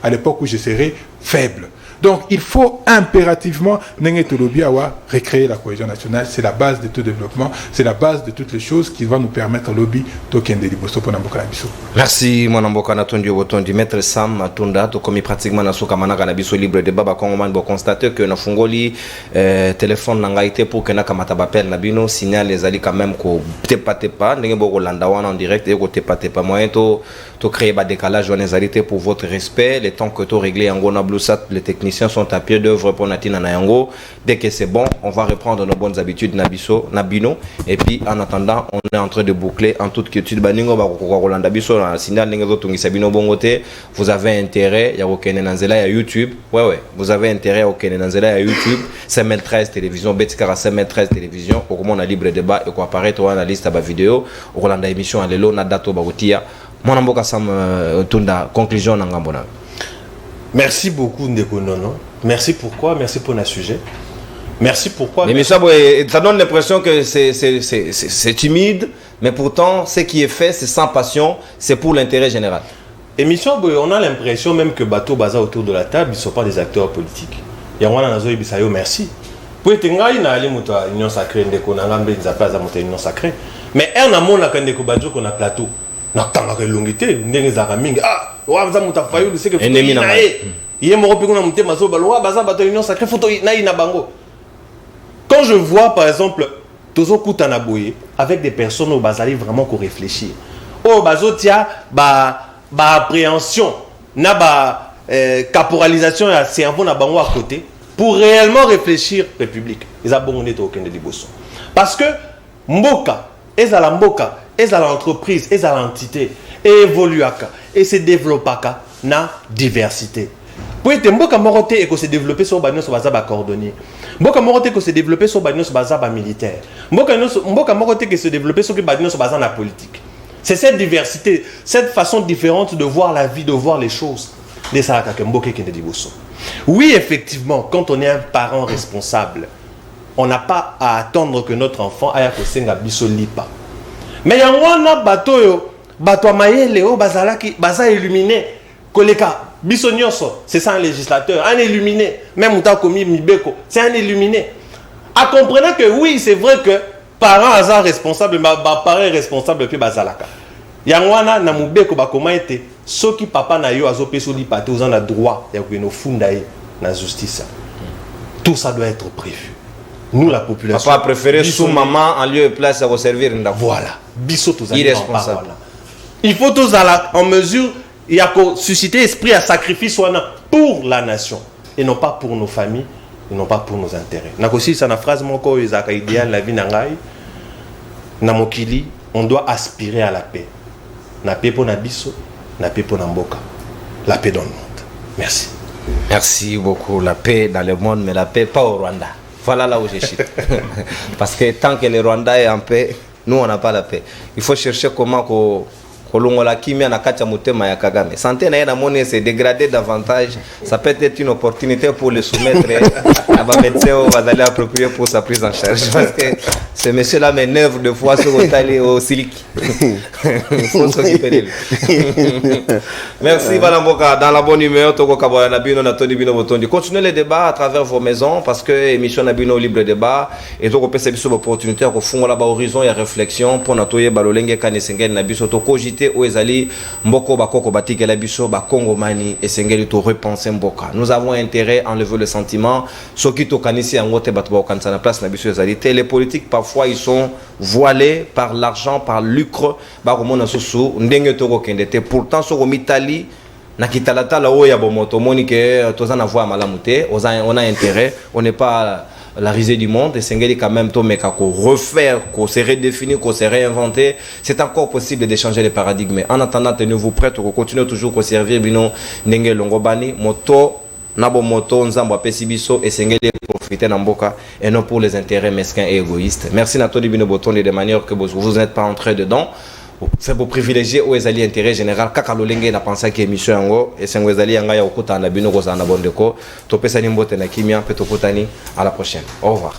à l'époque où je serais faible. Donc, il faut impérativement recréer la cohésion nationale. C'est la base de tout développement. C'est la base de toutes les choses qui vont nous permettre lobby token de liboso pour Namboka Nabiso. Merci, mon amboka Natondi Wotondi. Maître Sam Matunda, to comme pratiquement na soka manaka Nabiso libre de baba kongoman bo constater que na fungoli téléphone nanga été pour que na kamata bapel nabino signal les ali quand même ko tepa ndenge boko landa wana en direct et ko tepa moyen to créer ba décalage wana zalité pour votre respect, les temps que to régler en gona blusat les techniciens sont à pied d'œuvre pour Natina Nayango. Dès que c'est bon, on va reprendre nos bonnes habitudes Nabino. Et puis en attendant, on est en train de boucler en toute quiétude. Vous avez intérêt, il y a YouTube. Ouais, vous avez intérêt à YouTube. CML13 télévision, Betikara CML13 télévision. Au moment on a libre débat et qu'on apparaît dans la liste de vidéo. Au Rolanda émission à l'élo, Nadato Bagotia. Mon amboka Sam Tunda, conclusion Nangambona. Merci beaucoup Ndeko Nono. Merci pourquoi? Merci pour notre sujet. Merci pourquoi? Mais ça donne l'impression que c'est timide, mais pourtant ce qui est fait c'est sans passion, c'est pour l'intérêt général. Émission, on a l'impression même que Bateau Baza autour de la table, ils ne sont pas des acteurs politiques. Il y a un Nazo Ibisayo, merci. Pour être un aller à l'union sacrée, Ndeko Nangambe, ils appellent à monter l'union sacrée. Mais un amont la Ndeko Badjo qu'on a plateau. N'attends pas longité, Ndenge Zaraming. Ah! Il y a quand je vois par exemple Tozo Koutanaboye avec des personnes au Bazali vraiment qu'on réfléchir. Oh Bazotia appréhension, na caporalisation et cerveau na bango à côté pour réellement réfléchir République. Ils ont bon aucun de Liboso. Parce que Mboka, ezala Mboka, ezala entreprise, ezala entité évolue et se développe na diversité. Pour être mboka moroté et que se développer sur bagnos sur bazaba cordonnier. Mboka moroté que se développer sur bagnos sur bazaba militaire. Mboka moroté que se développer sur bagnos sur bazana politique. C'est cette diversité, cette façon différente de voir la vie, de voir les choses. Oui, effectivement, quand on est un parent responsable, on n'a pas à attendre que notre enfant aille à Kosenga biso lipa. Mais il y a un bateau, bateau mayele o bazalaki, baza illuminé, koleka biso nyoso, c'est ça un législateur, un illuminé, même ou commis mibeko, c'est un illuminé. À comprendre que oui, c'est vrai que parents hasard responsable, mais parents responsable puis bazalaka. Yangwana na mubeko ba comment était ce qui papa na yo azo peso li paté aux en a droit ya ko no funda na justice. Tout ça doit être prévu. Nous la population. Papa a préféré sous maman en lieu et place à servir. Voilà. Biso tous irresponsable. Il faut tous en mesure il y a susciter esprit à sacrifice pour la nation et non pas pour nos familles et non pas pour nos intérêts. Na aussi ça na phrase moko ezaka idéal la vie na ngai na mokili on doit aspirer à la paix. Na paix pour Nabiso, na paix pour Namboka. La paix dans le monde. Merci. Merci beaucoup. La paix dans le monde, mais la paix pas au Rwanda. Voilà là où je chute. Parce que tant que le Rwanda est en paix, nous on n'a pas la paix. Il faut chercher comment kolongola kimia na kati ya mutema ya Kagame. Santé na mone se dégrader davantage, ça peut être une opportunité pour le soumettre à ba médecin va aller approprier pour sa prise en charge parce que ce monsieur là m'énerve de fois sur au silic. Il faut s'occuper de lui. Merci Balamboka, dans la bonne humeur toko kabaya na bino na toni bino botondi. Continuez les débats à travers vos maisons parce que émission na bino libre débat et toko pesa biso opportunité ko fungola ba horizon ya réflexion pour natoye balolenge kanesengeli na biso to cogiter o ezali mboko bakoko batikela biso ba kongomani esengeli to repenser mboka. Nous avons intérêt à enlever le sentiment soki to kanisi yango te bato ba kanisa na place na biso ezali te. Les politiques parfois ils sont voilés par l'argent, par lucre ba komona susu ndenge to ko kendete. Pourtant so mitali na kitalata la oya bomoto monique tozana voix malamu te, on a intérêt, on n'est pas la risée du monde et sengeli quand même to meka ko refaire, ko se redéfinir, ko se réinventer, c'est encore possible d'échanger les paradigmes. En attendant, tenez-vous prêts, ko continuer toujours ko servir bino ndenge longobani moto nabo moto nzambo apesi biso et sengeli profiter na mboka et non pour les intérêts mesquins et égoïstes. Merci Nathalie Bino Boton de manière que vous n'êtes pas entré dedans. C'est pour privilégier aux ezali intérêt général kaka lolenge na pensa que émission yango et sengo ezali yanga ya okuta na bino ko za na bondeko to pesa ni mbote na kimia pe to kutani à la prochaine. Au revoir.